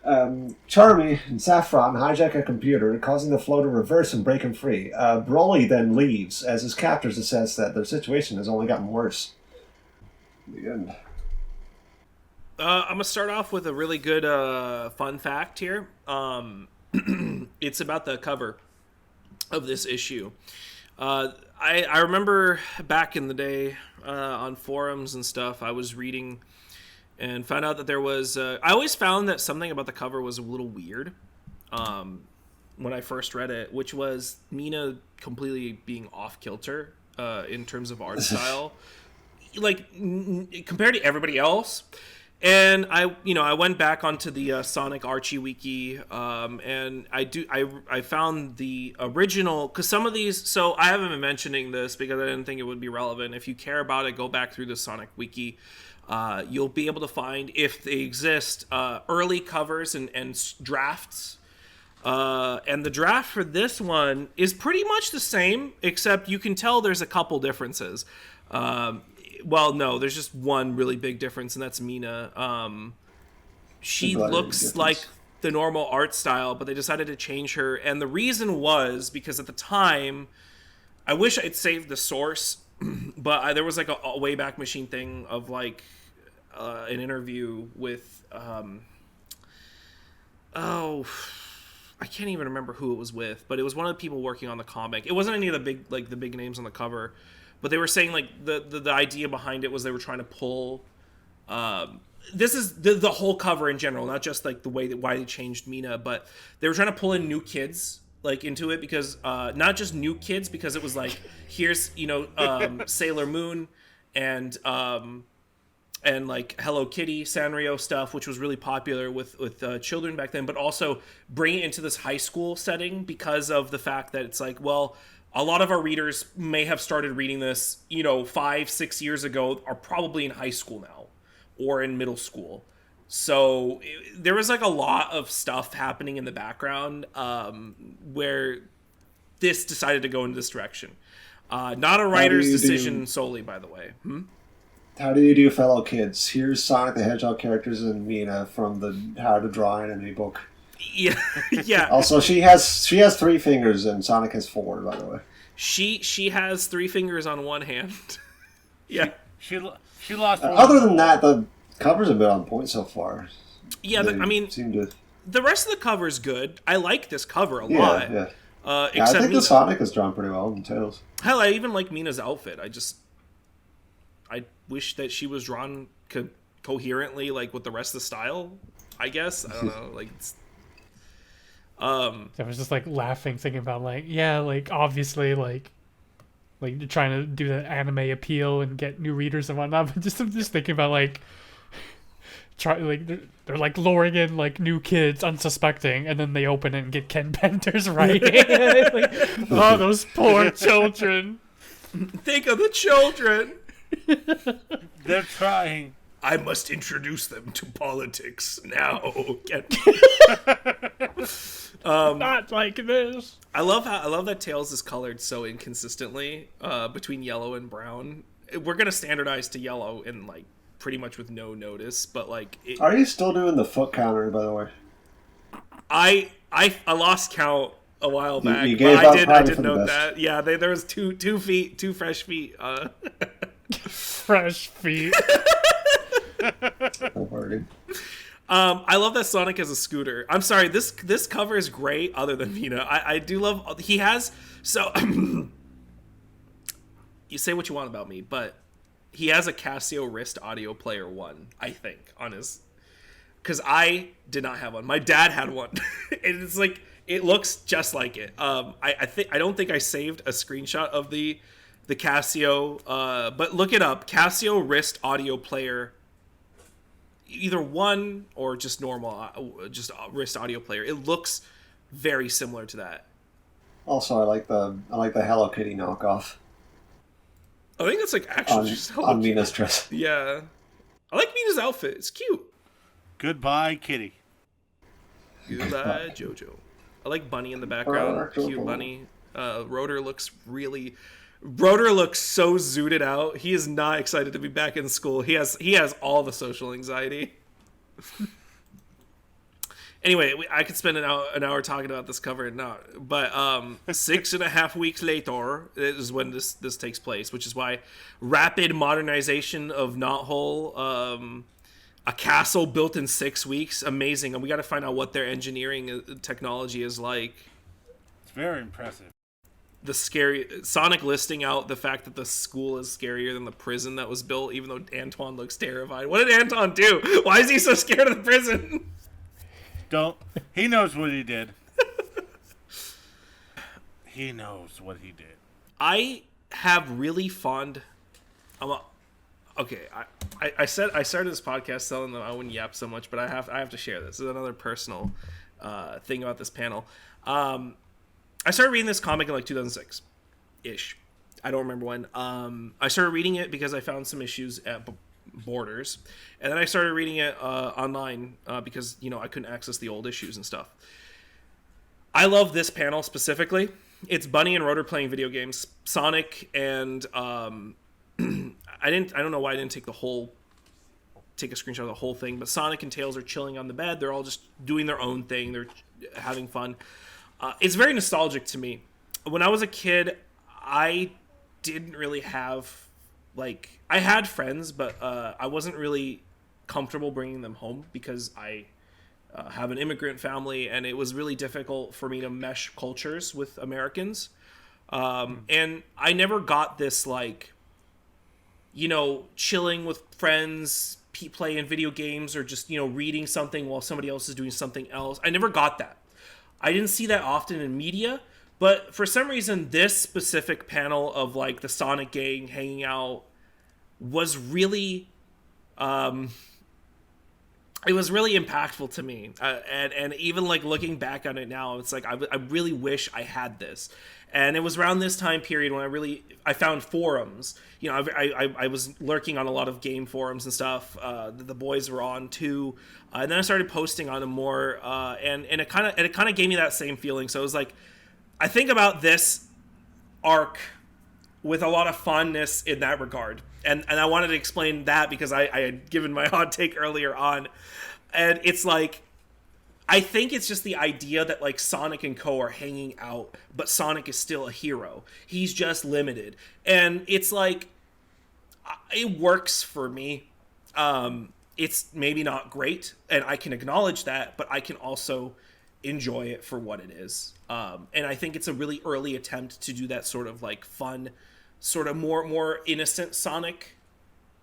Charmy and Saffron hijack a computer, causing the flow to reverse and break him free. Broly then leaves, as his captors assess that their situation has only gotten worse. The end. I'm going to start off with a really good fun fact here. It's about the cover of this issue. I remember back in the day on forums and stuff, I was reading and found out that there was. I always found that something about the cover was a little weird. When I first read it, which was Mina completely being off kilter in terms of art style, like compared to everybody else. And I went back onto the Sonic Archie wiki, and I found the original, because some of these. So I haven't been mentioning this because I didn't think it would be relevant. If you care about it, go back through the Sonic wiki. You'll be able to find, if they exist, early covers and drafts. And the draft for this one is pretty much the same, except you can tell there's a couple differences. Well, no, there's just one really big difference, and that's Mina. She looks like the normal art style, but they decided to change her. And the reason was because at the time, I wish I'd saved the source, but there was like a Wayback Machine thing of like an interview with... I can't even remember who it was with, but it was one of the people working on the comic. It wasn't any of the big names on the cover, but they were saying like the idea behind it was they were trying to pull. This is the whole cover in general, not just like the way that why they changed Mina, but they were trying to pull in new kids like into it because not just new kids, because it was like here's Sailor Moon and like Hello Kitty, Sanrio stuff, which was really popular with children back then, but also bring it into this high school setting because of the fact that it's like, well, a lot of our readers may have started reading this, 5-6 years ago, are probably in high school now or in middle school. So there was like a lot of stuff happening in the background where this decided to go in this direction. Not a writer's decision solely, by the way. How do you do, fellow kids? Here's Sonic the Hedgehog characters and Mina from the How to Draw Anime book. Yeah, yeah. Also, she has 3 fingers and Sonic has 4, by the way. She has 3 fingers on one hand. Yeah. She lost. Other than that, the covers have been on point so far. Yeah, the rest of the cover is good. I like this cover a lot. Yeah. I think the Sonic is drawn pretty well in Tails. Hell, I even like Mina's outfit. I wish that she was drawn coherently, like with the rest of the style. I guess I don't know. Like, I was just like laughing, thinking about like, yeah, like obviously like trying to do the anime appeal and get new readers and whatnot. But I'm just thinking about like, they're like luring in like new kids, unsuspecting, and then they open it and get Ken Pender's writing. Like, oh, those poor children. Think of the children. They're trying. I must introduce them to politics now. Not like this. I love that Tails is colored so inconsistently between yellow and brown. We're gonna standardize to yellow and like pretty much with no notice, but like. Are you still doing the foot counter, by the way? I lost count a while back. You but I did note that. Yeah, there was two fresh feet. Fresh feet. I love that Sonic has a scooter. I'm sorry, this cover is great other than Mina. I do love he has so you say what you want about me, but he has a Casio wrist audio player 1, I think, on his, because I did not have one. My dad had one. And it's like it looks just like it. I don't think I saved a screenshot of the Casio, but look it up. Casio wrist audio player, either 1 or just normal, just wrist audio player. It looks very similar to that. Also, I like the Hello Kitty knockoff. I think that's like actually just on Mina's dress. Yeah, I like Mina's outfit. It's cute. Goodbye, Kitty. Goodbye, JoJo. I like Bunny in the background. Cute Bunny. Rotor looks so zooted out. He is not excited to be back in school. He has all the social anxiety. Anyway, I could spend an hour talking about this cover and not. But 6.5 weeks later is when this takes place, which is why rapid modernization of Knothole, a castle built in 6 weeks, amazing. And we got to find out what their engineering technology is like. It's very impressive. the scary Sonic listing out the fact that the school is scarier than the prison that was built, even though Antoine looks terrified. What did Anton do? Why is he so scared of the prison? He knows what he did. He knows what he did. I have really fond. Okay, I said I started this podcast telling them I wouldn't yap so much, but I have to share this. This is another personal thing about this panel. I started reading this comic in like 2006-ish. I don't remember when. I started reading it because I found some issues at Borders, and then I started reading it online because I couldn't access the old issues and stuff. I love this panel specifically. It's Bunny and Rotor playing video games. Sonic and I don't know why I didn't take a screenshot of the whole thing, but Sonic and Tails are chilling on the bed. They're all just doing their own thing. They're having fun. It's very nostalgic to me. When I was a kid, I didn't really have, I had friends, but I wasn't really comfortable bringing them home because I have an immigrant family, and it was really difficult for me to mesh cultures with Americans. And I never got this, chilling with friends, playing video games, or just, reading something while somebody else is doing something else. I never got that. I didn't see that often in media, but for some reason, this specific panel of the Sonic gang hanging out was really, it was really impactful to me. And even looking back on it now, it's I really wish I had this. And it was around this time period when I found forums. I was lurking on a lot of game forums and stuff. The boys were on too. And then I started posting on them more. And it kind of gave me that same feeling. So it was I think about this arc with a lot of fondness in that regard. And I wanted to explain that because I had given my hot take earlier on. And it's I think it's just the idea that Sonic and Co are hanging out, but Sonic is still a hero. He's just limited. And it's it works for me. It's maybe not great, and I can acknowledge that, but I can also enjoy it for what it is. And I think it's a really early attempt to do that sort of fun, sort of more innocent Sonic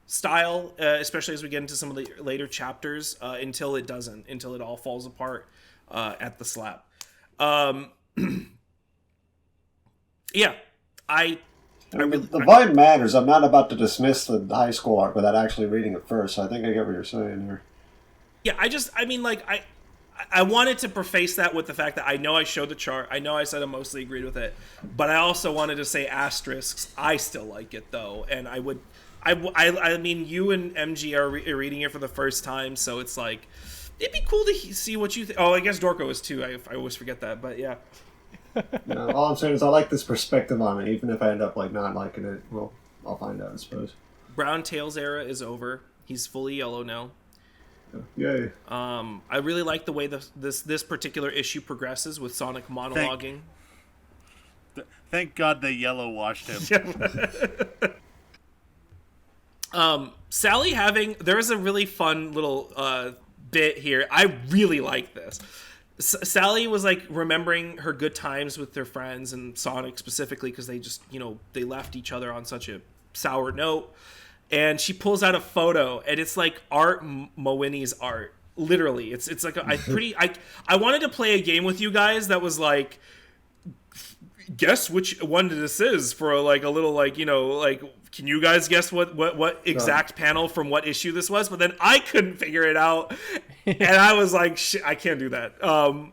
style, especially as we get into some of the later chapters, until it all falls apart at the slap. Yeah, the vibe matters. I'm not about to dismiss the high school arc without actually reading it first, so I think I get what you're saying here. Yeah, I wanted to preface that with the fact that I know I showed the chart. I know I said I mostly agreed with it, but I also wanted to say asterisks. I still like it though, and I mean, you and MG are reading it for the first time, so it's it'd be cool to see what you think. Oh, I guess Dorko is too. I always forget that, but yeah. All I'm saying is I like this perspective on it, even if I end up not liking it. Well, I'll find out, I suppose. Brown Tails era is over. He's fully yellow now. Yay. I really like the way this particular issue progresses with Sonic monologuing. Thank God they yellow washed him. Sally there is a really fun little bit here. I really like this. Sally was remembering her good times with their friends and Sonic specifically because they just they left each other on such a sour note. And she pulls out a photo, and it's Art Mowini's art. Literally, it's I wanted to play a game with you guys that was guess which one this is for a little can you guys guess what exact panel from what issue this was? But then I couldn't figure it out, and I was shit, I can't do that. So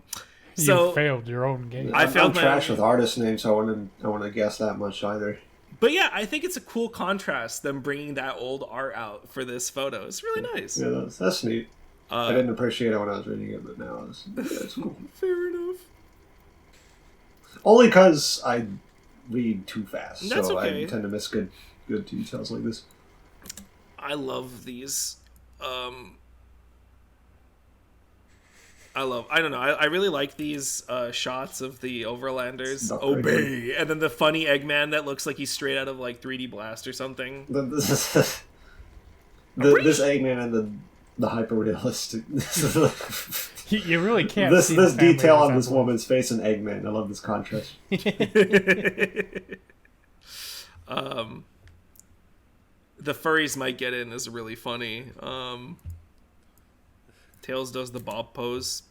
you failed your own game. I'm trash with artist names, so I don't want to guess that much either. But yeah, I think it's a cool contrast, them bringing that old art out for this photo. It's really nice. Yeah, that's neat. I didn't appreciate it when I was reading it, but now it's cool. Fair enough. Only because I read too fast, That's so okay. I tend to miss good details like this. I love these. I don't know. I really like these shots of the Overlanders. Obey! And then the funny Eggman that looks like he's straight out of 3D Blast or something. This Eggman and the hyper realistic. You really can't. This see the family detail on this resemblance. woman's face in Eggman. I love this contrast. The furries might get in is really funny. Tails does the Bob pose.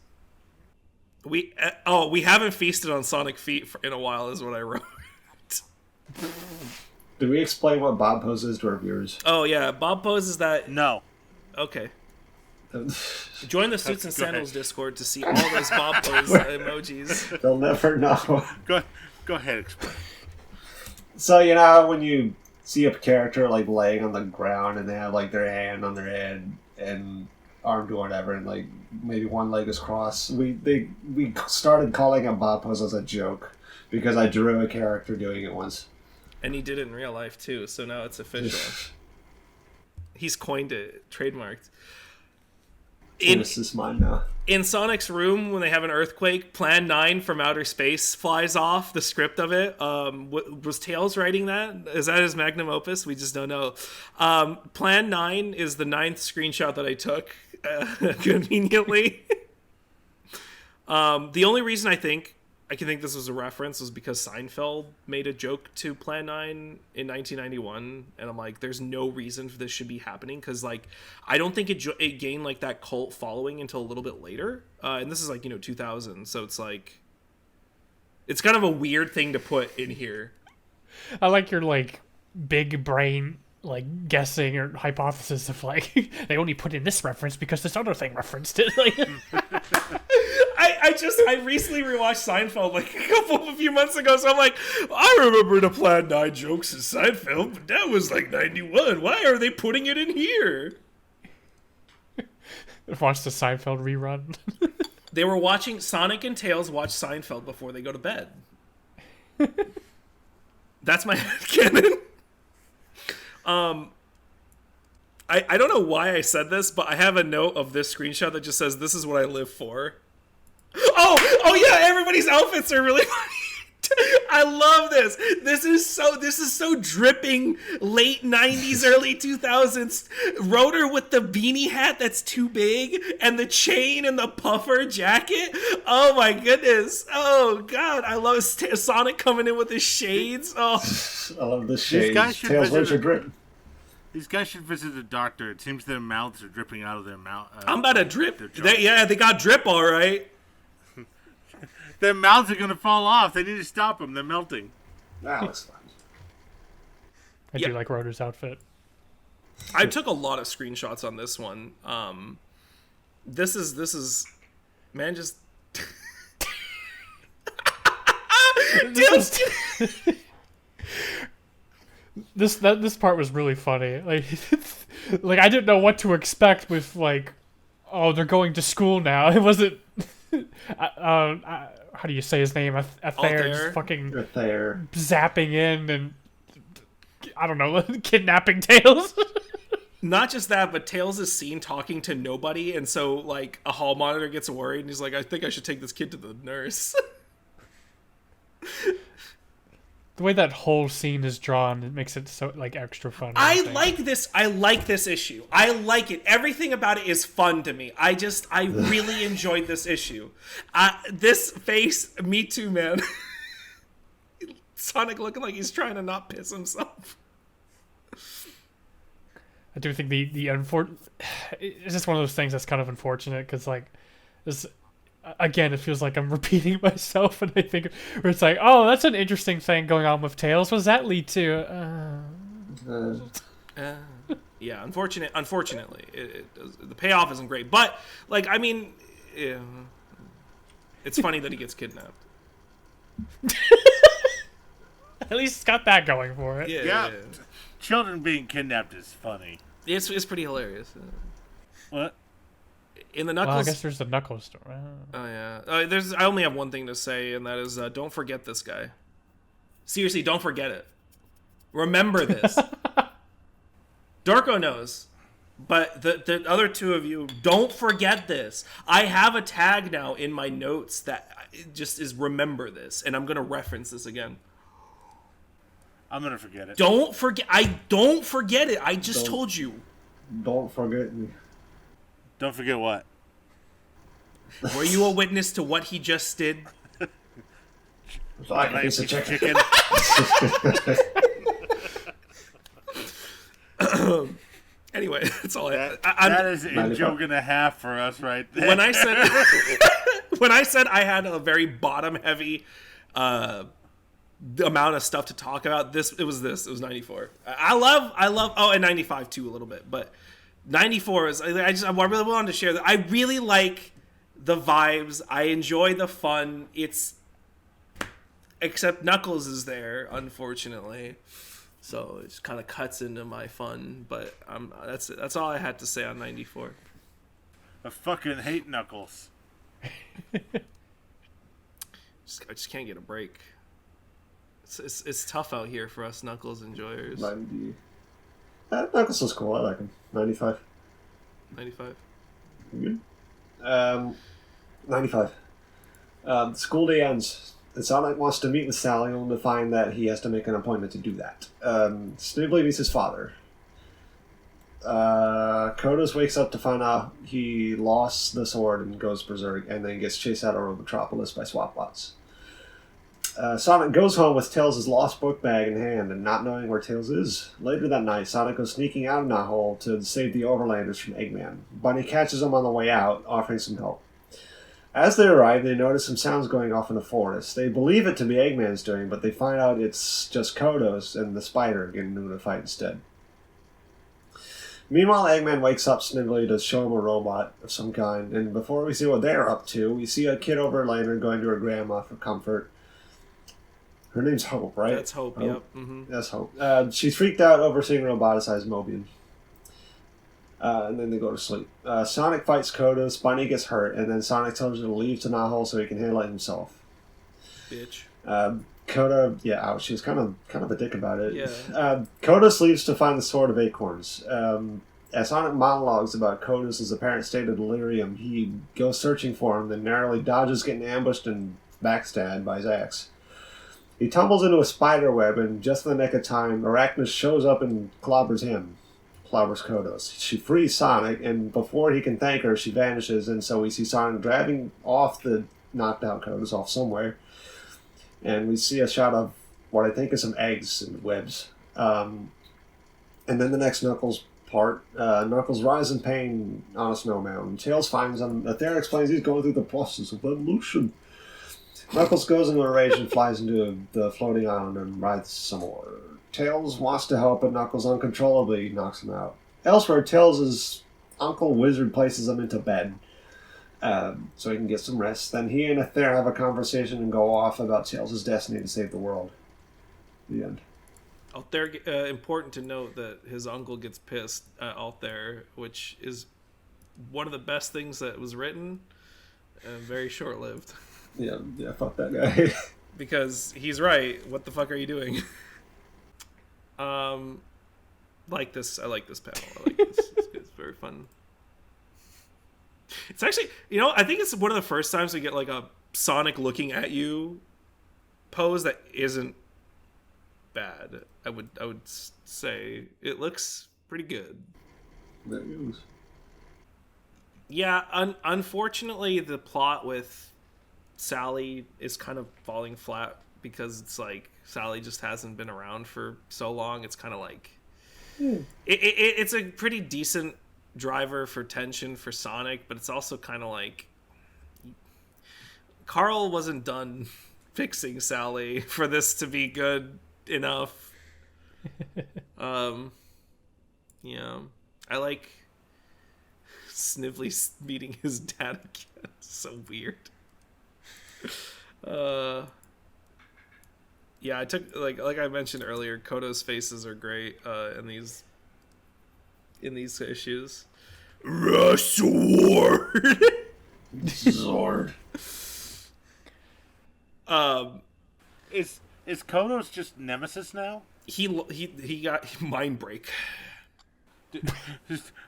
We haven't feasted on Sonic feet in a while, is what I wrote. Did we explain what Bob pose is to our viewers? Oh yeah, Bob pose is that. No. Okay. Join the Suits and Go ahead. Sandals Discord to see all those Bob pose emojis. They'll never know. Go ahead, explain. So you know how when you see a character like laying on the ground and they have like their hand on their head and arm doing whatever, and like maybe one leg is crossed. We started calling it Bob pose as a joke because I drew a character doing it once. And he did it in real life too, so now it's official. He's coined it, trademarked. This is mine now. In Sonic's room, when they have an earthquake, Plan 9 from outer space flies off, the script of it. Was Tails writing that? Is that his magnum opus? We just don't know. Plan 9 is the 9th screenshot that I took, conveniently. The only reason I can think this was a reference was because Seinfeld made a joke to Plan 9 in 1991, and I'm like, there's no reason for this should be happening, because like I don't think it gained like that cult following until a little bit later, and this is like 2000, so it's like it's kind of a weird thing to put in here. I like your like big brain like guessing or hypothesis of like they only put in this reference because this other thing referenced it. Like, I recently rewatched Seinfeld like a few months ago, so I'm like, I remember the Plan 9 jokes in Seinfeld, but that was like 91. Why are they putting it in here? watch the Seinfeld rerun. They were watching Sonic and Tails watch Seinfeld before they go to bed. That's my headcanon. I don't know why I said this, but I have a note of this screenshot that just says, "This is what I live for." Oh yeah, everybody's outfits are really funny. I love this. This is so dripping late 90s, early 2000s. Rotor with the beanie hat that's too big and the chain and the puffer jacket. Oh my goodness. Oh god, I love Sonic coming in with his shades. Oh, I love the shades. guys should Tails, visit where's your a- drip? These guys should visit the doctor. It seems their mouths are dripping out of their mouth. I'm about to drip. their jaws. They got drip all right. Their mouths are going to fall off. They need to stop them. They're melting. That looks fun. I Yeah. do like Rotor's outfit. I took a lot of screenshots on this one. This is man, just This part was really funny. Like, like I didn't know what to expect with like, oh, they're going to school now. It wasn't. How do you say his name? Athair Altair? just fucking You're there. zapping in and I don't know, kidnapping Tails. not just that, but Tails is seen talking to nobody, and so like a hall monitor gets worried, and he's like, "I think I should take this kid to the nurse." The way that whole scene is drawn, it makes it so like extra funny. I think. like this. I like this issue. I like it. Everything about it is fun to me. I really enjoyed this issue. This face, me too, man. Sonic looking like he's trying to not piss himself. I do think the it's just one of those things that's kind of unfortunate because like this again it feels like I'm repeating myself, and I think where it's like, oh, that's an interesting thing going on with Tails. What does that lead to? Yeah, unfortunately, it does, the payoff isn't great. But like, I mean, yeah, it's funny that he gets kidnapped. At least it's got that going for it. Yeah. Children being kidnapped is funny. It's pretty hilarious. What? In the Well, I Knuckles. guess there's the Knuckles story. Oh yeah. I only have one thing to say, and that is, don't forget this guy. Seriously, don't forget it. Remember this. Darko knows, but the other two of you, don't forget this. I have a tag now in my notes that just is remember this, and I'm gonna reference this again. I'm going to forget it. Don't forget. Don't forget it. I just Don't. told you. Don't forget me. Don't forget what? Were you a witness to what he just did? It's like a piece of chicken. Anyway, that's all that is a joke and a half for us right there. When I said I had a very bottom heavy amount of stuff to talk about, it was 94. I love and 95 too a little bit, but 94 is I really wanted to share that. I really like the vibes. I enjoy the fun. Except Knuckles is there, unfortunately. So it just kind of cuts into my fun, but that's all I had to say on 94. I fucking hate Knuckles. I just can't get a break. It's tough out here for us Knuckles enjoyers. 90. Knuckles is cool. I like him. 95. 95. Good. 95. The school day ends. And Sonic wants to meet with Sally, only to find that he has to make an appointment to do that. Snibbly meets his father. Kodos wakes up to find out he lost the sword and goes berserk, and then gets chased out of Metropolis by SWAT-bots. Sonic goes home with Tails' lost book bag in hand and not knowing where Tails is. Later that night, Sonic goes sneaking out of Knothole to save the Overlanders from Eggman. Bunny catches him on the way out, offering some help. As they arrive, they notice some sounds going off in the forest. They believe it to be Eggman's doing, but they find out it's just Kodos and the spider getting into a fight instead. Meanwhile, Eggman wakes up Snibbly to show him a robot of some kind, and before we see what they're up to, we see a kid Overlander going to her grandma for comfort. Her name's Hope, right? That's Hope. Yep. Mm-hmm. That's Hope. She's freaked out over seeing a roboticized Mobian. And then they go to sleep. Sonic fights Kodos, Bunny gets hurt, and then Sonic tells her to leave to Knothole so he can handle it himself. Bitch. Koda, yeah, ouch. She was kind of a dick about it. Yeah. Kodos leaves to find the Sword of Acorns. As Sonic monologues about Kodos' apparent state of delirium, he goes searching for him, then narrowly dodges getting ambushed and backstabbed by Zax. He tumbles into a spider web, and just in the nick of time, Arachnus shows up and clobbers him. Clobbers Kodos. She frees Sonic, and before he can thank her, she vanishes, and so we see Sonic driving off the knocked out Kodos off somewhere. And we see a shot of what I think is some eggs and webs. And then the next Knuckles part, Knuckles rises in pain on a snow mountain. Tails finds him. Aether explains he's going through the process of evolution. Knuckles goes into a rage and flies into the floating island and rides some more. Tails wants to help, but Knuckles uncontrollably knocks him out. Elsewhere, Tails' Uncle Wizard places him into bed so he can get some rest. Then he and Aether have a conversation and go off about Tails' destiny to save the world. The end. Out there, important to note that his uncle gets pissed out there, which is one of the best things that was written and very short-lived. Yeah, fuck that guy. Because he's right. What the fuck are you doing? Like this. I like this panel. I like this. It's very fun. It's actually, I think it's one of the first times we get like a Sonic looking at you pose that isn't bad. I would say it looks pretty good. That goes. Yeah, unfortunately, the plot with Sally is kind of falling flat because it's like Sally just hasn't been around for so long. It's kind of like it's a pretty decent driver for tension for Sonic, but it's also kind of like Carl wasn't done fixing Sally for this to be good enough. Yeah, I like Snively meeting his dad again. It's so weird. Yeah, I took like I mentioned earlier, Kodos faces are great in these issues. Sword. Sword. Is Kodos just Nemesis now? He got mind break.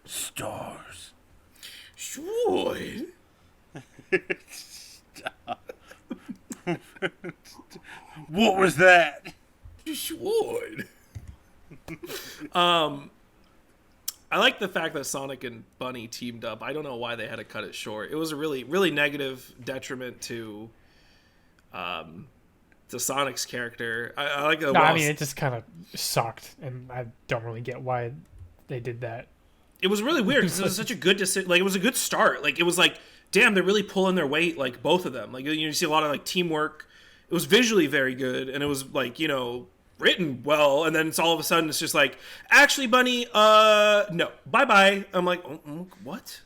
Stars. Sword. Stop. What was that? Sword. I like the fact that Sonic and Bunny teamed up. I don't know why they had to cut it short. It was a really, really negative detriment to Sonic's character. I like the. No, I mean it just kind of sucked, and I don't really get why they did that. It was really weird because it was such a good decision. Like, it was a good start. Like, it was like, damn, they're really pulling their weight. Like, both of them. Like, you see a lot of like teamwork. It was visually very good, and it was like, written well. And then it's all of a sudden it's just like, actually, Bunny, no, bye bye. I'm like, what?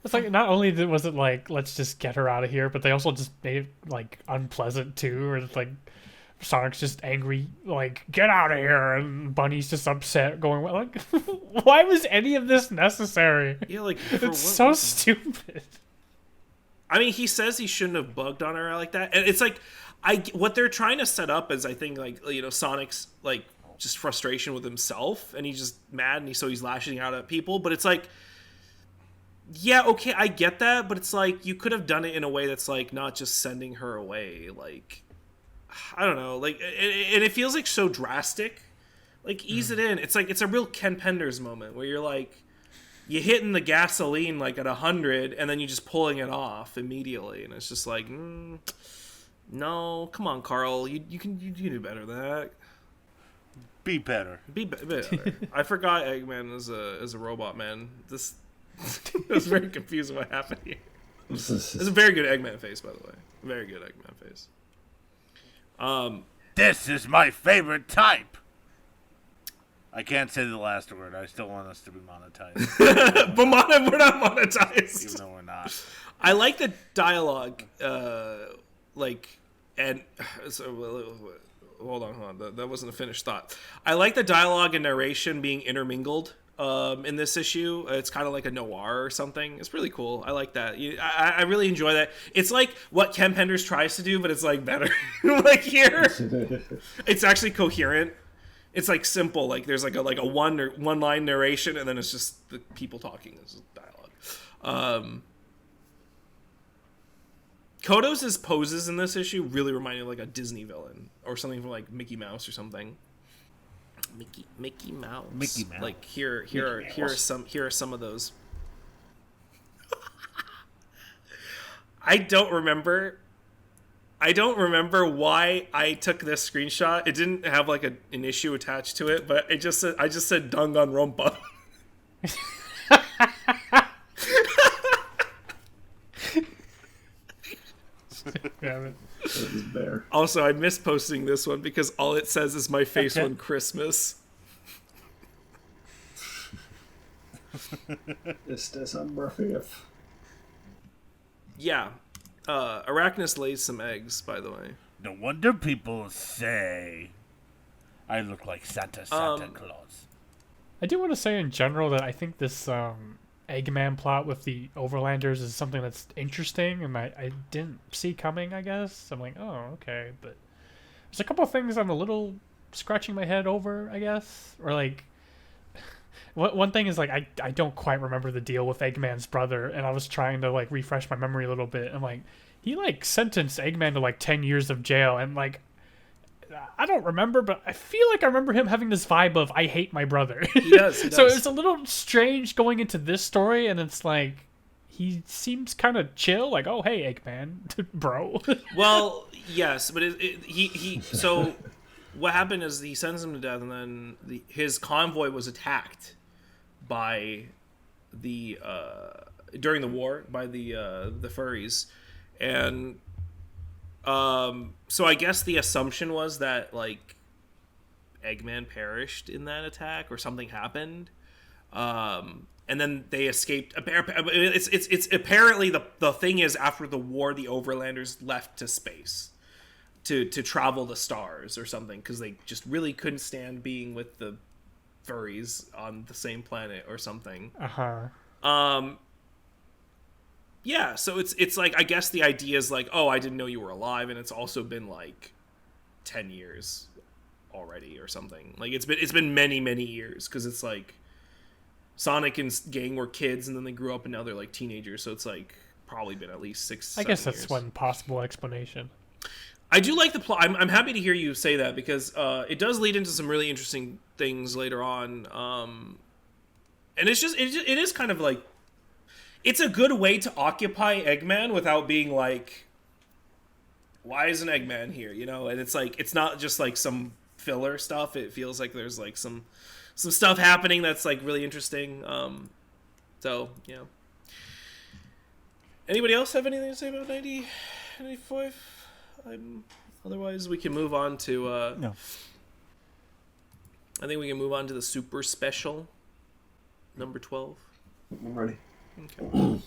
It's like not only was it like let's just get her out of here, but they also just made it like unpleasant too, or it's like Sonic's just angry, like get out of here, and Bunny's just upset, going like, why was any of this necessary? Yeah, like it's so stupid. I mean, he says he shouldn't have bugged on her like that, and it's like, what they're trying to set up is I think like Sonic's like just frustration with himself, and he's just mad, and so he's lashing out at people, but it's like. Yeah, okay, I get that, but it's like you could have done it in a way that's like not just sending her away. Like, I don't know, like, and it feels like so drastic. Like, ease it in. It's like it's a real Ken Penders moment where you're like, you hitting the gasoline like at 100, and then you're just pulling it off immediately, and it's just like, no, come on, Carl, you can do better than that. Be better. Be better. I forgot Eggman is a robot man. I was very confused what happened here. It's a very good Eggman face, by the way. Very good Eggman face. This is my favorite type. I can't say the last word. I still want us to be monetized. But we're not monetized. Even though we're not. I like the dialogue, and so, hold on. That wasn't a finished thought. I like the dialogue and narration being intermingled. In this issue, it's kind of like a noir or something. It's really cool. I like that. I really enjoy that. It's like what Ken Penders tries to do, but it's like better. Like here, it's actually coherent. It's like simple. Like there's like a one line narration, and then it's just the people talking. It's just dialogue. Kodos' poses in this issue really remind me of like a Disney villain or something from like Mickey Mouse or something. Mickey Mouse. Like here are some of those. I don't remember why I took this screenshot. It didn't have like an issue attached to it, but I just said Danganronpa. Also, I miss posting this one because all it says is my face on Christmas. It's December 5th. Yeah. Arachnus lays some eggs, by the way. No wonder people say I look like Santa Claus. I do want to say in general that I think this Eggman plot with the Overlanders is something that's interesting, and I didn't see coming, I guess. I'm like, oh, okay, but there's a couple of things I'm a little scratching my head over, I guess. Or like, one thing is like, I don't quite remember the deal with Eggman's brother, and I was trying to like refresh my memory a little bit. I'm like, he like sentenced Eggman to like 10 years of jail, and like, I don't remember, but I feel like I remember him having this vibe of I hate my brother. He does. So it's a little strange going into this story, and it's like he seems kind of chill, like, oh hey Eggman, bro. Well, yes, but he so what happened is he sends him to death, and then his convoy was attacked by the during the war by the furries, and so I guess the assumption was that like Eggman perished in that attack or something happened, and then they escaped. It's apparently the thing is after the war the Overlanders left to space to travel the stars or something because they just really couldn't stand being with the furries on the same planet or something. Yeah, so it's like, I guess the idea is like, oh, I didn't know you were alive, and it's also been like 10 years already or something. Like it's been many years because it's like Sonic and gang were kids, and then they grew up, and now they're like teenagers. So it's like probably been at least 6. I guess that's one possible explanation. I do like the plot. I'm happy to hear you say that because it does lead into some really interesting things later on. And it is kind of like, it's a good way to occupy Eggman without being like, why isn't Eggman here? You know, and it's like, it's not just like some filler stuff. It feels like there's like some stuff happening that's like really interesting. So, you know. Anybody else have anything to say about 95? Otherwise, we can move on to... No. I think we can move on to the super special, number 12. I'm ready. Okay. All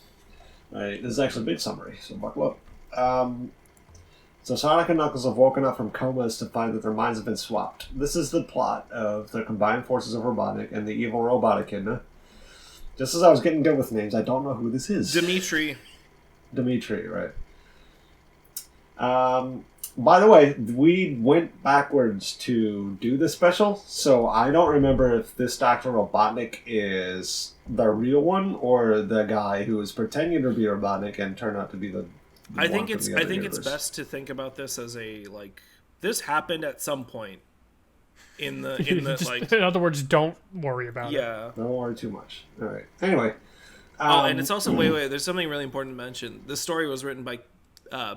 right, this is actually a big summary, so buckle up. So Sonic and Knuckles have woken up from comas to find that their minds have been swapped. This is the plot of the combined forces of Robotnik and the evil robot echidna. Just as I was getting good with names, I don't know who this is. Dimitri, right. By the way, we went backwards to do this special, so I don't remember if this Dr. Robotnik is the real one or the guy who was pretending to be Robotnik and turned out to be the I think one it's from the other it's universe. best to think about this as a like, this happened at some point in the Just, like, in other words, don't worry about it. yeah. Don't worry too much. All right. Anyway. Oh, and it's also wait. There's something really important to mention. This story was written by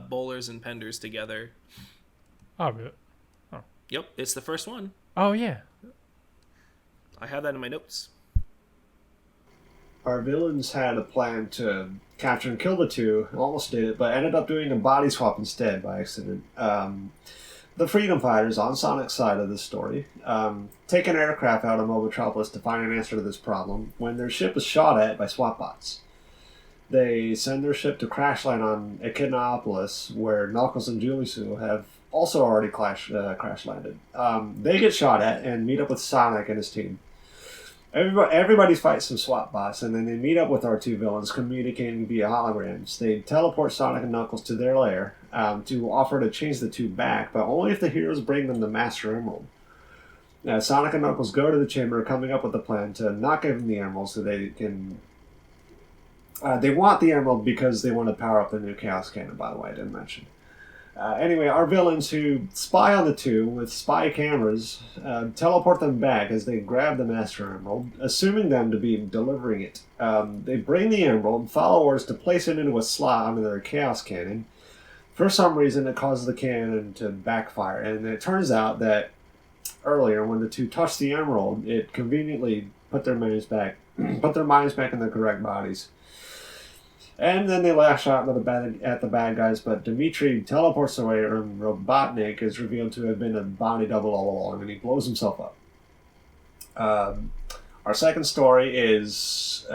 Bowlers and Penders together. Oh, really? Yep, it's the first one. Oh, yeah. I have that in my notes. Our villains had a plan to capture and kill the two, almost did it, but ended up doing a body swap instead by accident. The Freedom Fighters, on Sonic's side of this story, take an aircraft out of Mobotropolis to find an answer to this problem when their ship is shot at by SWAT bots. They send their ship to crash land on Echidnapolis, where Knuckles and Julisu have also already crash landed. They get shot at and meet up with Sonic and his team. Everybody's fighting some SWAT bots, and then they meet up with our two villains, communicating via holograms. They teleport Sonic and Knuckles to their lair to offer to change the two back, but only if the heroes bring them the Master Emerald. Sonic and Knuckles go to the chamber, coming up with a plan to not give them the emerald so they can... they want the emerald because they want to power up the new Chaos Cannon, by the way, I didn't mention. Anyway, our villains who spy on the two with spy cameras teleport them back as they grab the Master Emerald, assuming them to be delivering it. They bring the emerald, follow orders to place it into a slot under their Chaos Cannon. For some reason, it causes the cannon to backfire, and it turns out that earlier, when the two touched the emerald, it conveniently put their minds back in their correct bodies. And then they lash out at the bad guys, but Dimitri teleports away, and Robotnik is revealed to have been a body double all along, and he blows himself up. Our second story is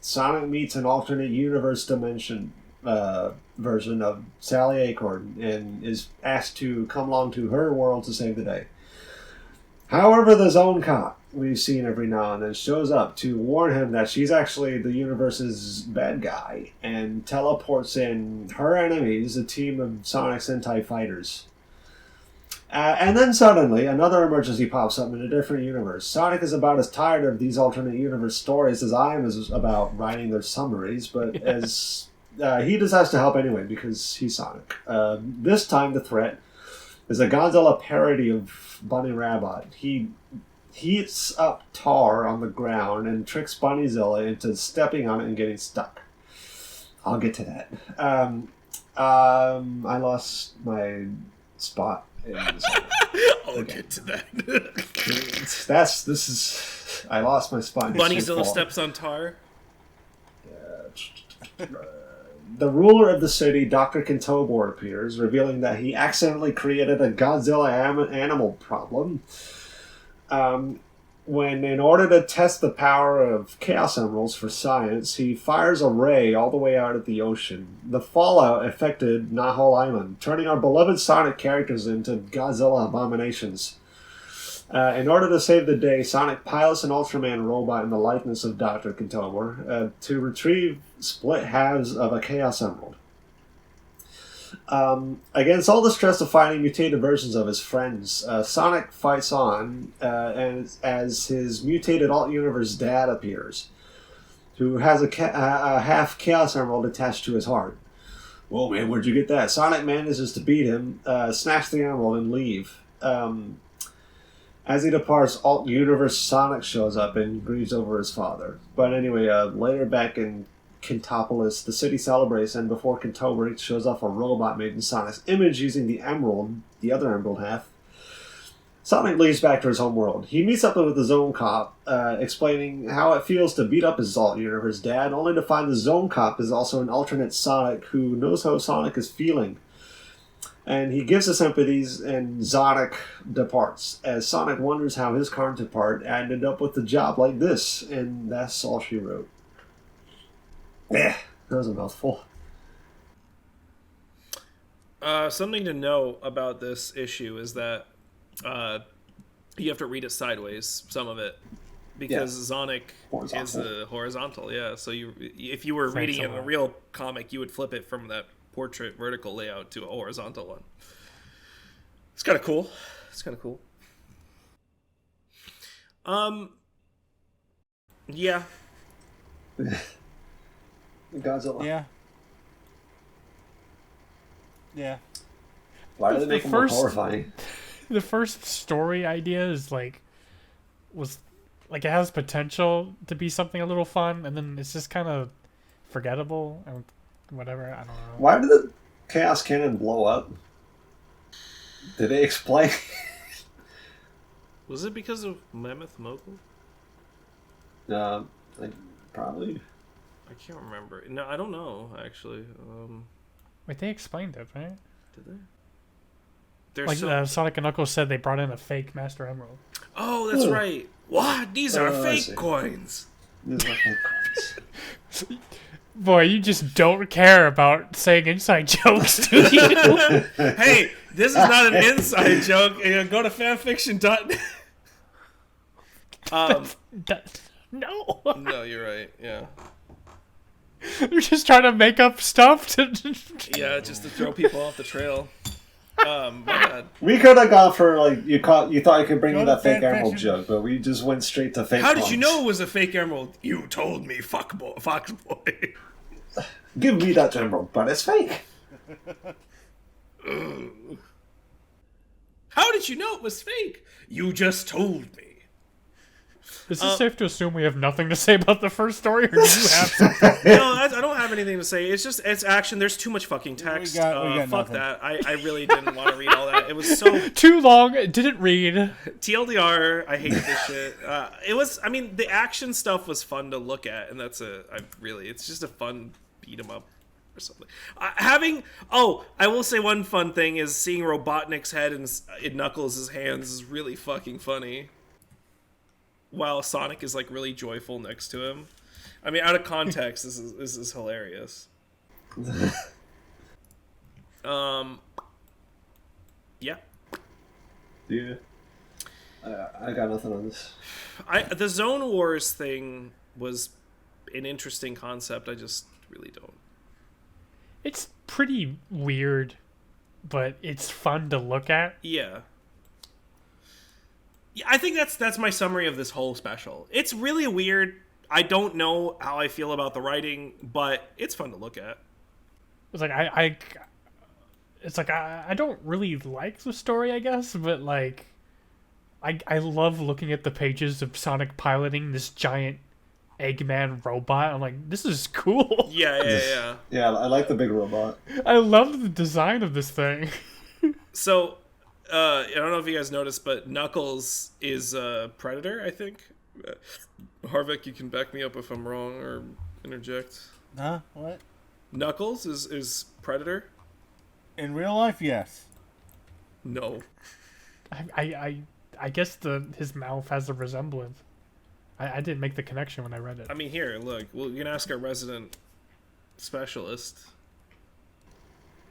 Sonic meets an alternate universe dimension version of Sally Acorn and is asked to come along to her world to save the day. However, the Zone Cop we've seen every now and then shows up to warn him that she's actually the universe's bad guy and teleports in her enemies, a team of Sonic's anti-fighters. And then suddenly, another emergency pops up in a different universe. Sonic is about as tired of these alternate universe stories as I am about writing their summaries, but as he decides to help anyway because he's Sonic. This time the threat is a Godzilla parody of Bunny Rabbit. He heats up tar on the ground and tricks Bunnyzilla into stepping on it and getting stuck. I'll get to that. I lost my spot. I'll get to that. I lost my spot. Bunnyzilla steps on tar. The ruler of the city, Dr. Kintobor, appears, revealing that he accidentally created a Godzilla animal problem. When, in order to test the power of Chaos Emeralds for science, he fires a ray all the way out at the ocean. The fallout affected Knothole Island, turning our beloved Sonic characters into Godzilla abominations. In order to save the day, Sonic pilots an Ultraman robot in the likeness of Dr. Kintobor to retrieve split halves of a Chaos Emerald. Against all the stress of finding mutated versions of his friends, Sonic fights on as his mutated alt-universe dad appears, who has a half Chaos Emerald attached to his heart. Whoa, man, where'd you get that? Sonic manages to beat him, snatch the emerald, and leave. As he departs, alt universe Sonic shows up and grieves over his father. But anyway, later back in Kintopolis, the city celebrates, and before Kintober shows off a robot made in Sonic's image using the emerald, the other emerald half. Sonic leaves back to his home world. He meets up with the Zone Cop, explaining how it feels to beat up his alt universe dad, only to find the Zone Cop is also an alternate Sonic who knows how Sonic is feeling. And he gives his sympathies, and Sonic departs, as Sonic wonders how his counterpart ended up with a job like this, and that's all she wrote. That was a mouthful. Something to know about this issue is that you have to read it sideways, some of it, because Sonic is horizontal. Yeah, so if you were reading it in a real comic, you would flip it from that portrait vertical layout to a horizontal one. It's kind of cool. Yeah. Godzilla. Yeah. Why do they make him more horrifying? The first story idea was it has potential to be something a little fun, and then it's just kind of forgettable and whatever. I don't know. Why did the Chaos Cannon blow up? Did they explain? Was it because of Mammoth Mogul? Probably. I can't remember. No, I don't know, actually. Wait, they explained it, right? Did they? Sonic and Knuckles said they brought in a fake Master Emerald. Oh, that's right. What? These are fake coins. These are fake coins. Boy, you just don't care about saying inside jokes, do you? Hey, this is not an inside joke. Go to fanfiction.net. No. No, you're right. Yeah. You're just trying to make up stuff to. Yeah, just to throw people off the trail. My bad. We could have gone for you thought you could bring in that fake emerald joke, but we just went straight to fake. How did you know it was a fake emerald? You told me, Fox boy. Give me that emerald, but it's fake. How did you know it was fake? You just told me. Is it safe to assume we have nothing to say about the first story, or do you have something? No, I don't have anything to say. It's action. There's too much fucking text. We got fuck nothing. that. I really didn't want to read all that. It was so Too long. Didn't read. TLDR. I hated this shit. It was. I mean, the action stuff was fun to look at, and it's just a fun beat 'em up or something. I will say one fun thing is seeing Robotnik's head in Knuckles' hands is really fucking funny. While Sonic is really joyful next to him. I mean, out of context, this is hilarious. Yeah. Yeah. I got nothing on this. The Zone Wars thing was an interesting concept. I just really don't. It's pretty weird, but it's fun to look at. Yeah. I think that's my summary of this whole special. It's really weird. I don't know how I feel about the writing, but it's fun to look at. It's I don't really like the story, I guess, but I love looking at the pages of Sonic piloting this giant Eggman robot. I'm like, this is cool. Yeah. Yeah, I like the big robot. I love the design of this thing. So, I don't know if you guys noticed, but Knuckles is a Predator, I think. Harvek, you can back me up if I'm wrong or interject. Huh? What? Knuckles is Predator? In real life, yes. No. I guess his mouth has a resemblance. I didn't make the connection when I read it. I mean, here, look. Well, you can ask our resident specialist.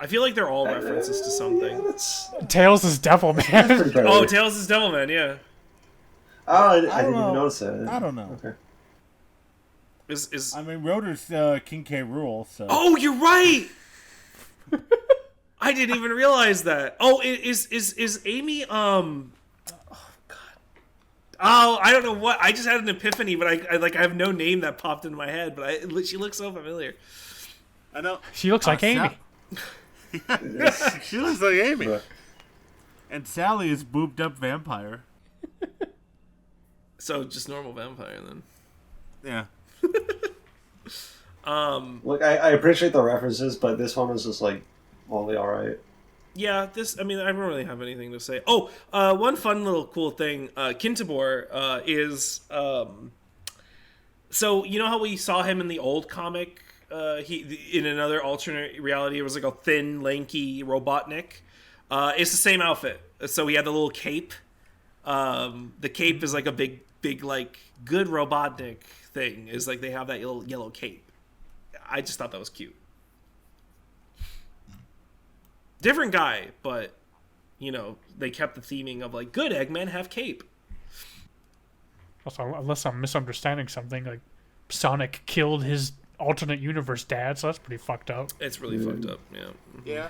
I feel like they're all references to something. Yeah, Tails is Devilman. Oh, Tails is Devilman, yeah. Oh, I didn't even notice that. I don't know. Okay. I mean, Rotor's King K. Rool, so... Oh, you're right! I didn't even realize that. Oh, is Amy, Oh, God. Oh, I don't know what... I just had an epiphany, but I have no name that popped into my head, but she looks so familiar. I know. She looks like Amy. She looks like Amy. Right. And Sally is booped up vampire. So just normal vampire then. Yeah. Look, I appreciate the references, but this one was just like only all right. Yeah, I don't really have anything to say. Oh, one fun little cool thing. Kintobor is... so, you know how we saw him in the old comic? In another alternate reality, it was like a thin, lanky Robotnik. It's the same outfit. So he had the little cape. The cape is like a big, like, good Robotnik thing. Is like they have that little yellow cape. I just thought that was cute. Different guy, but, you know, they kept the theming of, like, good Eggmen have cape. Also, unless I'm misunderstanding something, like, Sonic killed his alternate universe dad, so that's pretty fucked up. It's really fucked up, yeah. Yeah.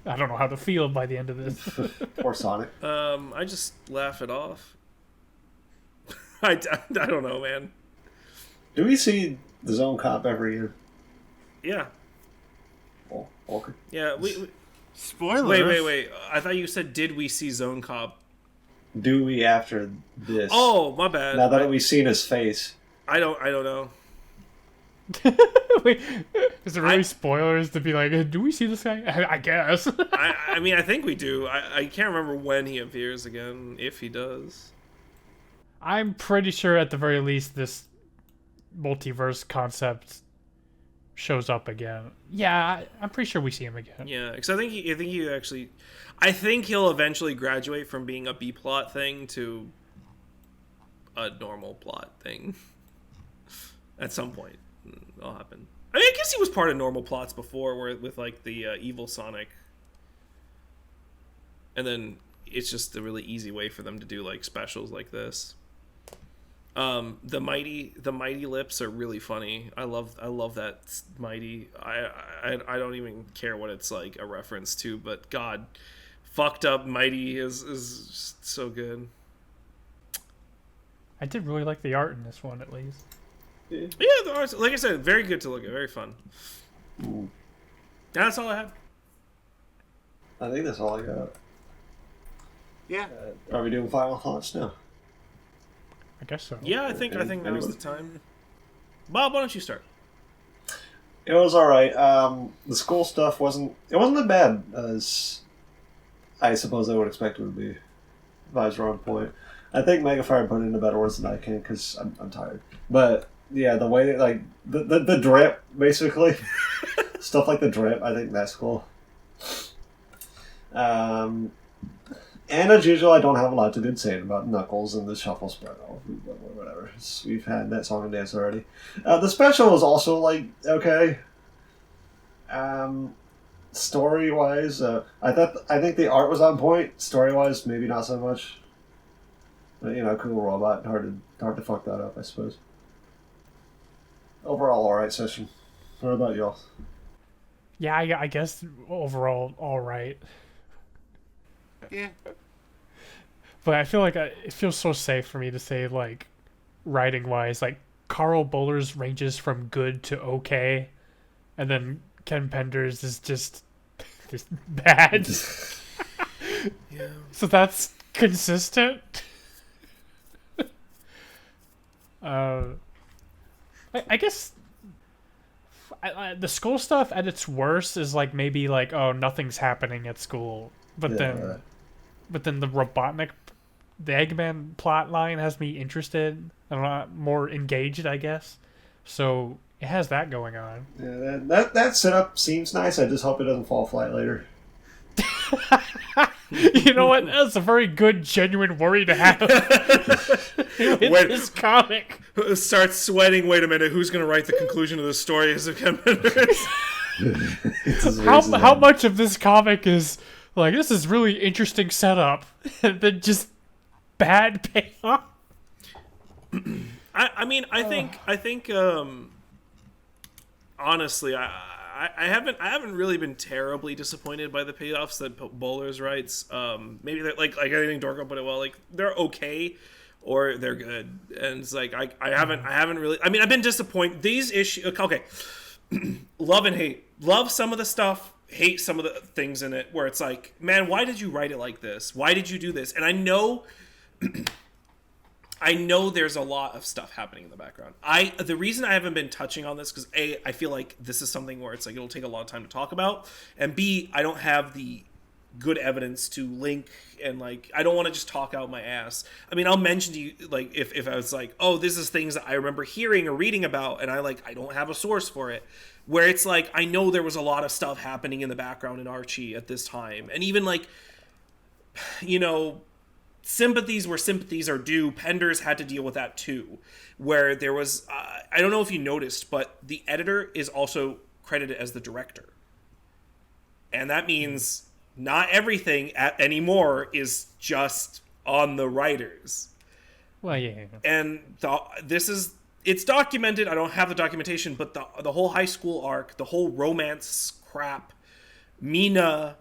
I don't know how to feel by the end of this. Or Sonic. I just laugh it off. I don't know, man. Do we see the Zone Cop every year? Yeah. Oh, okay. Yeah, we Spoilers. Wait. I thought you said, did we see Zone Cop? Do we after this? Oh, my bad. Now that we've seen his face. I don't know. Wait, is it really spoilers to be like, do we see this guy? I guess. I mean, I think we do. I can't remember when he appears again, if he does. I'm pretty sure at the very least this multiverse concept shows up again. Yeah, I'm pretty sure we see him again. Yeah, because I think he'll eventually graduate from being a B plot thing to a normal plot thing. At some point, it'll happen. I mean, I guess he was part of normal plots before, with like the evil Sonic, and then it's just a really easy way for them to do like specials like this. The mighty lips are really funny. I love that mighty. I don't even care what it's like a reference to, but God, fucked up mighty is just so good. I did really like the art in this one, at least. Yeah, the art's, like I said, very good to look at, very fun. Ooh. That's all I had. I think that's all I got. Yeah. Are we doing final thoughts now? I guess so. Yeah, I think now's the time. Bob, why don't you start? It was all right. The school stuff wasn't as bad as I suppose I would expect it would be. If I was on point. I think MegaFire put it into better words than I can because I'm tired. But yeah, the way like the drip basically stuff like the drip, I think that's cool. And as usual, I don't have a lot to good saying about Knuckles and the shuffle spread. Whatever. We've had that song and dance already. The special was also like okay. Story wise, I think the art was on point. Story wise, maybe not so much. But, you know, cool robot. Hard to fuck that up, I suppose. Overall, alright session. What about y'all? Yeah, I guess overall, alright. Yeah. But I feel like it feels so safe for me to say, like, writing-wise, like, Carl Bowler's ranges from good to okay, and then Ken Pender's is just bad. Yeah. So that's consistent. I guess the school stuff at its worst is like maybe like, oh, nothing's happening at school, but Yeah, then right. the Robotnik, the Eggman plot line has me interested and a lot more engaged, I guess. So it has that going on. Yeah, that setup seems nice. I just hope it doesn't fall flat later. You know what? That's a very good, genuine worry to have in this comic. Starts sweating. Wait a minute. Who's going to write the conclusion of the story? Is it How much of this comic is like, this is really interesting setup, and then just bad payoff? I think honestly, I haven't really been terribly disappointed by the payoffs that Bowlers writes. Maybe they're like I think Dorko put it well. Like they're okay or they're good, and it's like I haven't really. I mean, I've been disappointed. These issues, okay, love and hate. Love some of the stuff, hate some of the things in it. Where it's like, man, why did you write it like this? Why did you do this? And I know I know there's a lot of stuff happening in the background. The reason I haven't been touching on this because A, I feel like this is something where it's like it'll take a long time to talk about, and B, I don't have the good evidence to link, and like I don't want to just talk out my ass. I mean, I'll mention to you like if I was like, oh, this is things that I remember hearing or reading about, and I don't have a source for it. Where it's like I know there was a lot of stuff happening in the background in Archie at this time, and even like, you know, sympathies where sympathies are due. Penders had to deal with that too, where there was I don't know if you noticed, but the editor is also credited as the director, and that means not everything anymore is just on the writers. Well, yeah. And it's documented. I don't have the documentation, but the whole high school arc, the whole romance crap, Mina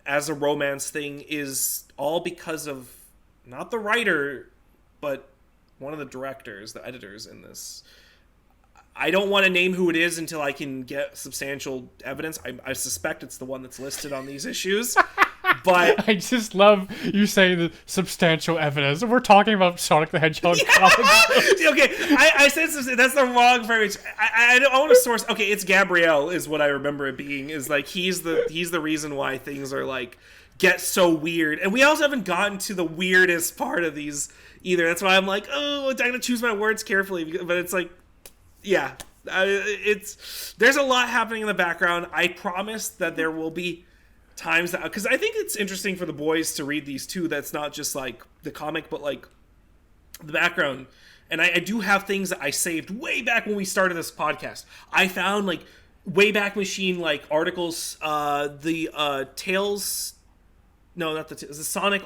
as a romance thing is all because of not the writer, but one of the directors, the editors in this. I don't want to name who it is until I can get substantial evidence. I suspect it's the one that's listed on these issues. But I just love you saying the substantial evidence. We're talking about Sonic the Hedgehog. Okay, I said that's the wrong phrase. I want to source. Okay, it's Gabrielle is what I remember it being. Is like he's the reason why things are like get so weird. And we also haven't gotten to the weirdest part of these either. That's why I'm like, oh, I'm gonna choose my words carefully. But it's like, yeah, there's a lot happening in the background. I promise that there will be times that, because I think it's interesting for the boys to read these too. That's not just like the comic, but like the background. And I do have things that I saved way back when we started this podcast. I found like Wayback Machine like articles, the Tales, no, not the Sonic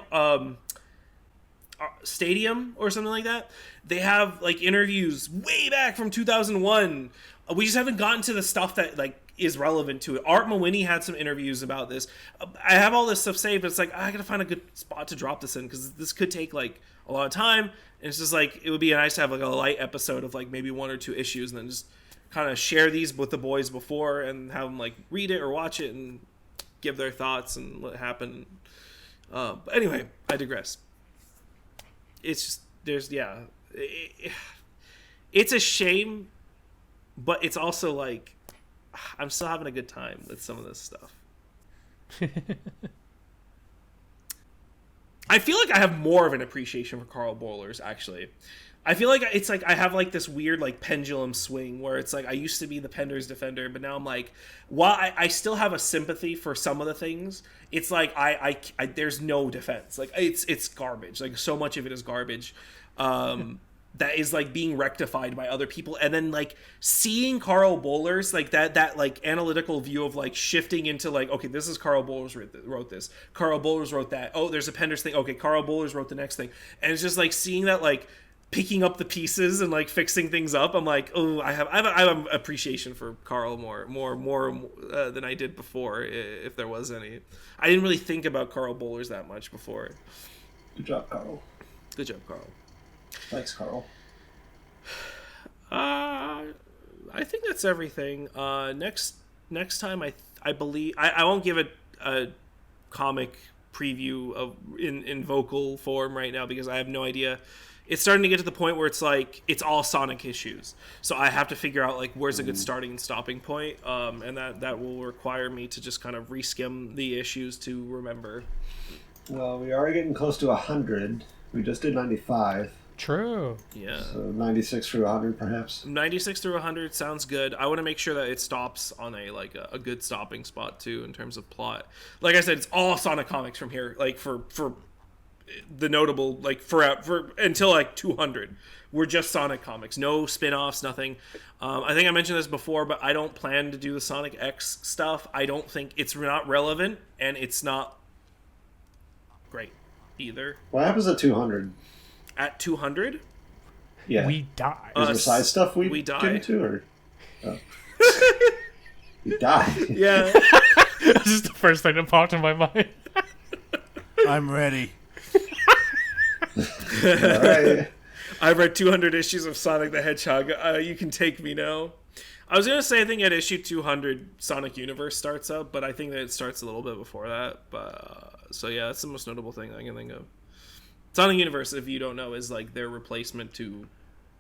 Stadium or something like that. They have like interviews way back from 2001. We just haven't gotten to the stuff that like is relevant to it. Art Mawini had some interviews about this. I have all this stuff saved, but it's like I gotta find a good spot to drop this in because this could take like a lot of time. And it's just like it would be nice to have like a light episode of like maybe 1 or 2 issues, and then just kind of share these with the boys before and have them like read it or watch it and give their thoughts and what happened. But anyway, I digress. It's just it's a shame, but it's also like I'm still having a good time with some of this stuff. I feel like I have more of an appreciation for Carl Bollers, actually. I feel like it's like I have like this weird like pendulum swing where it's like I used to be the Penders defender, but now I'm like, while I still have a sympathy for some of the things, it's like I there's no defense. Like it's garbage. Like so much of it is garbage. That is like being rectified by other people, and then like seeing Carl Bollers like that like analytical view of like shifting into like, okay, this is Carl Bollers wrote this, Carl Bollers wrote that, oh, there's a Penders thing, okay, Carl Bollers wrote the next thing, and it's just like seeing that like picking up the pieces and like fixing things up. I'm like, oh, I have an appreciation for Carl more than I did before, if there was any. I didn't really think about Carl Bollers that much before. Good job, Carl. Good job, Carl. Thanks, Carl. I think that's everything. Next time, I believe I won't give a comic preview of in vocal form right now because I have no idea. It's starting to get to the point where it's like it's all Sonic issues, so I have to figure out like where's a good starting and stopping point, and that will require me to just kind of reskim the issues to remember. Well, we are getting close to 100. We just did 95. True. Yeah. So 96 through 100, perhaps. 96 through 100 sounds good. I want to make sure that it stops on a good stopping spot too in terms of plot. Like I said, it's all Sonic comics from here. Like for the notable like for until like 200, we're just Sonic comics. No spin-offs, nothing. I think I mentioned this before, but I don't plan to do the Sonic X stuff. I don't think it's not relevant and it's not great either. What happens at 200? At 200, yeah, we die. Is there side stuff we die. get into, or we die? Yeah, This is the first thing that popped in my mind. I'm ready. All right. I've read 200 issues of Sonic the Hedgehog. You can take me now. I was gonna say I think at issue 200 Sonic Universe starts up, but I think that it starts a little bit before that. But so yeah, that's the most notable thing I can think of. Sonic Universe, if you don't know, is like their replacement to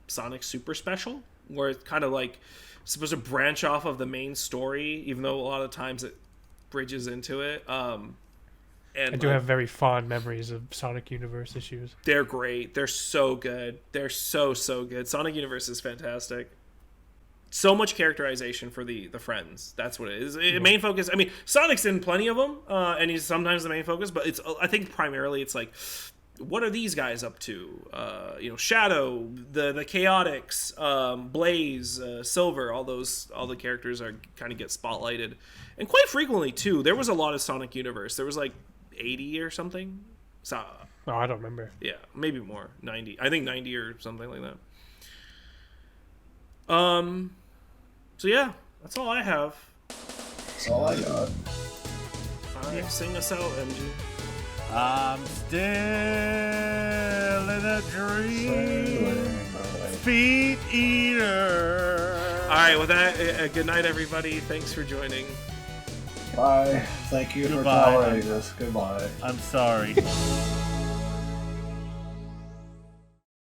Sonic Super Special, where it's kind of like supposed to branch off of the main story, even though a lot of times it bridges into it. And I do have very fond memories of Sonic Universe issues. They're great. They're so good. They're so good. Sonic Universe is fantastic. So much characterization for the friends. That's what it is. Main focus. I mean, Sonic's in plenty of them, and he's sometimes the main focus. But I think primarily it's like, what are these guys up to? Shadow, the Chaotix, Blaze, Silver. All the characters are kind of get spotlighted, and quite frequently too. There was a lot of Sonic Universe. There was like 80 or something. So, Oh, I don't remember. yeah, maybe more. 90. I think 90 or something like that. So yeah, that's all I have. That's all I got. All right, sing us out, MG. I'm still in a dream. Feet eater. All right, with that, good night, everybody. Thanks for joining. Bye. Thank you for Goodbye. tolerating us. Goodbye. I'm sorry.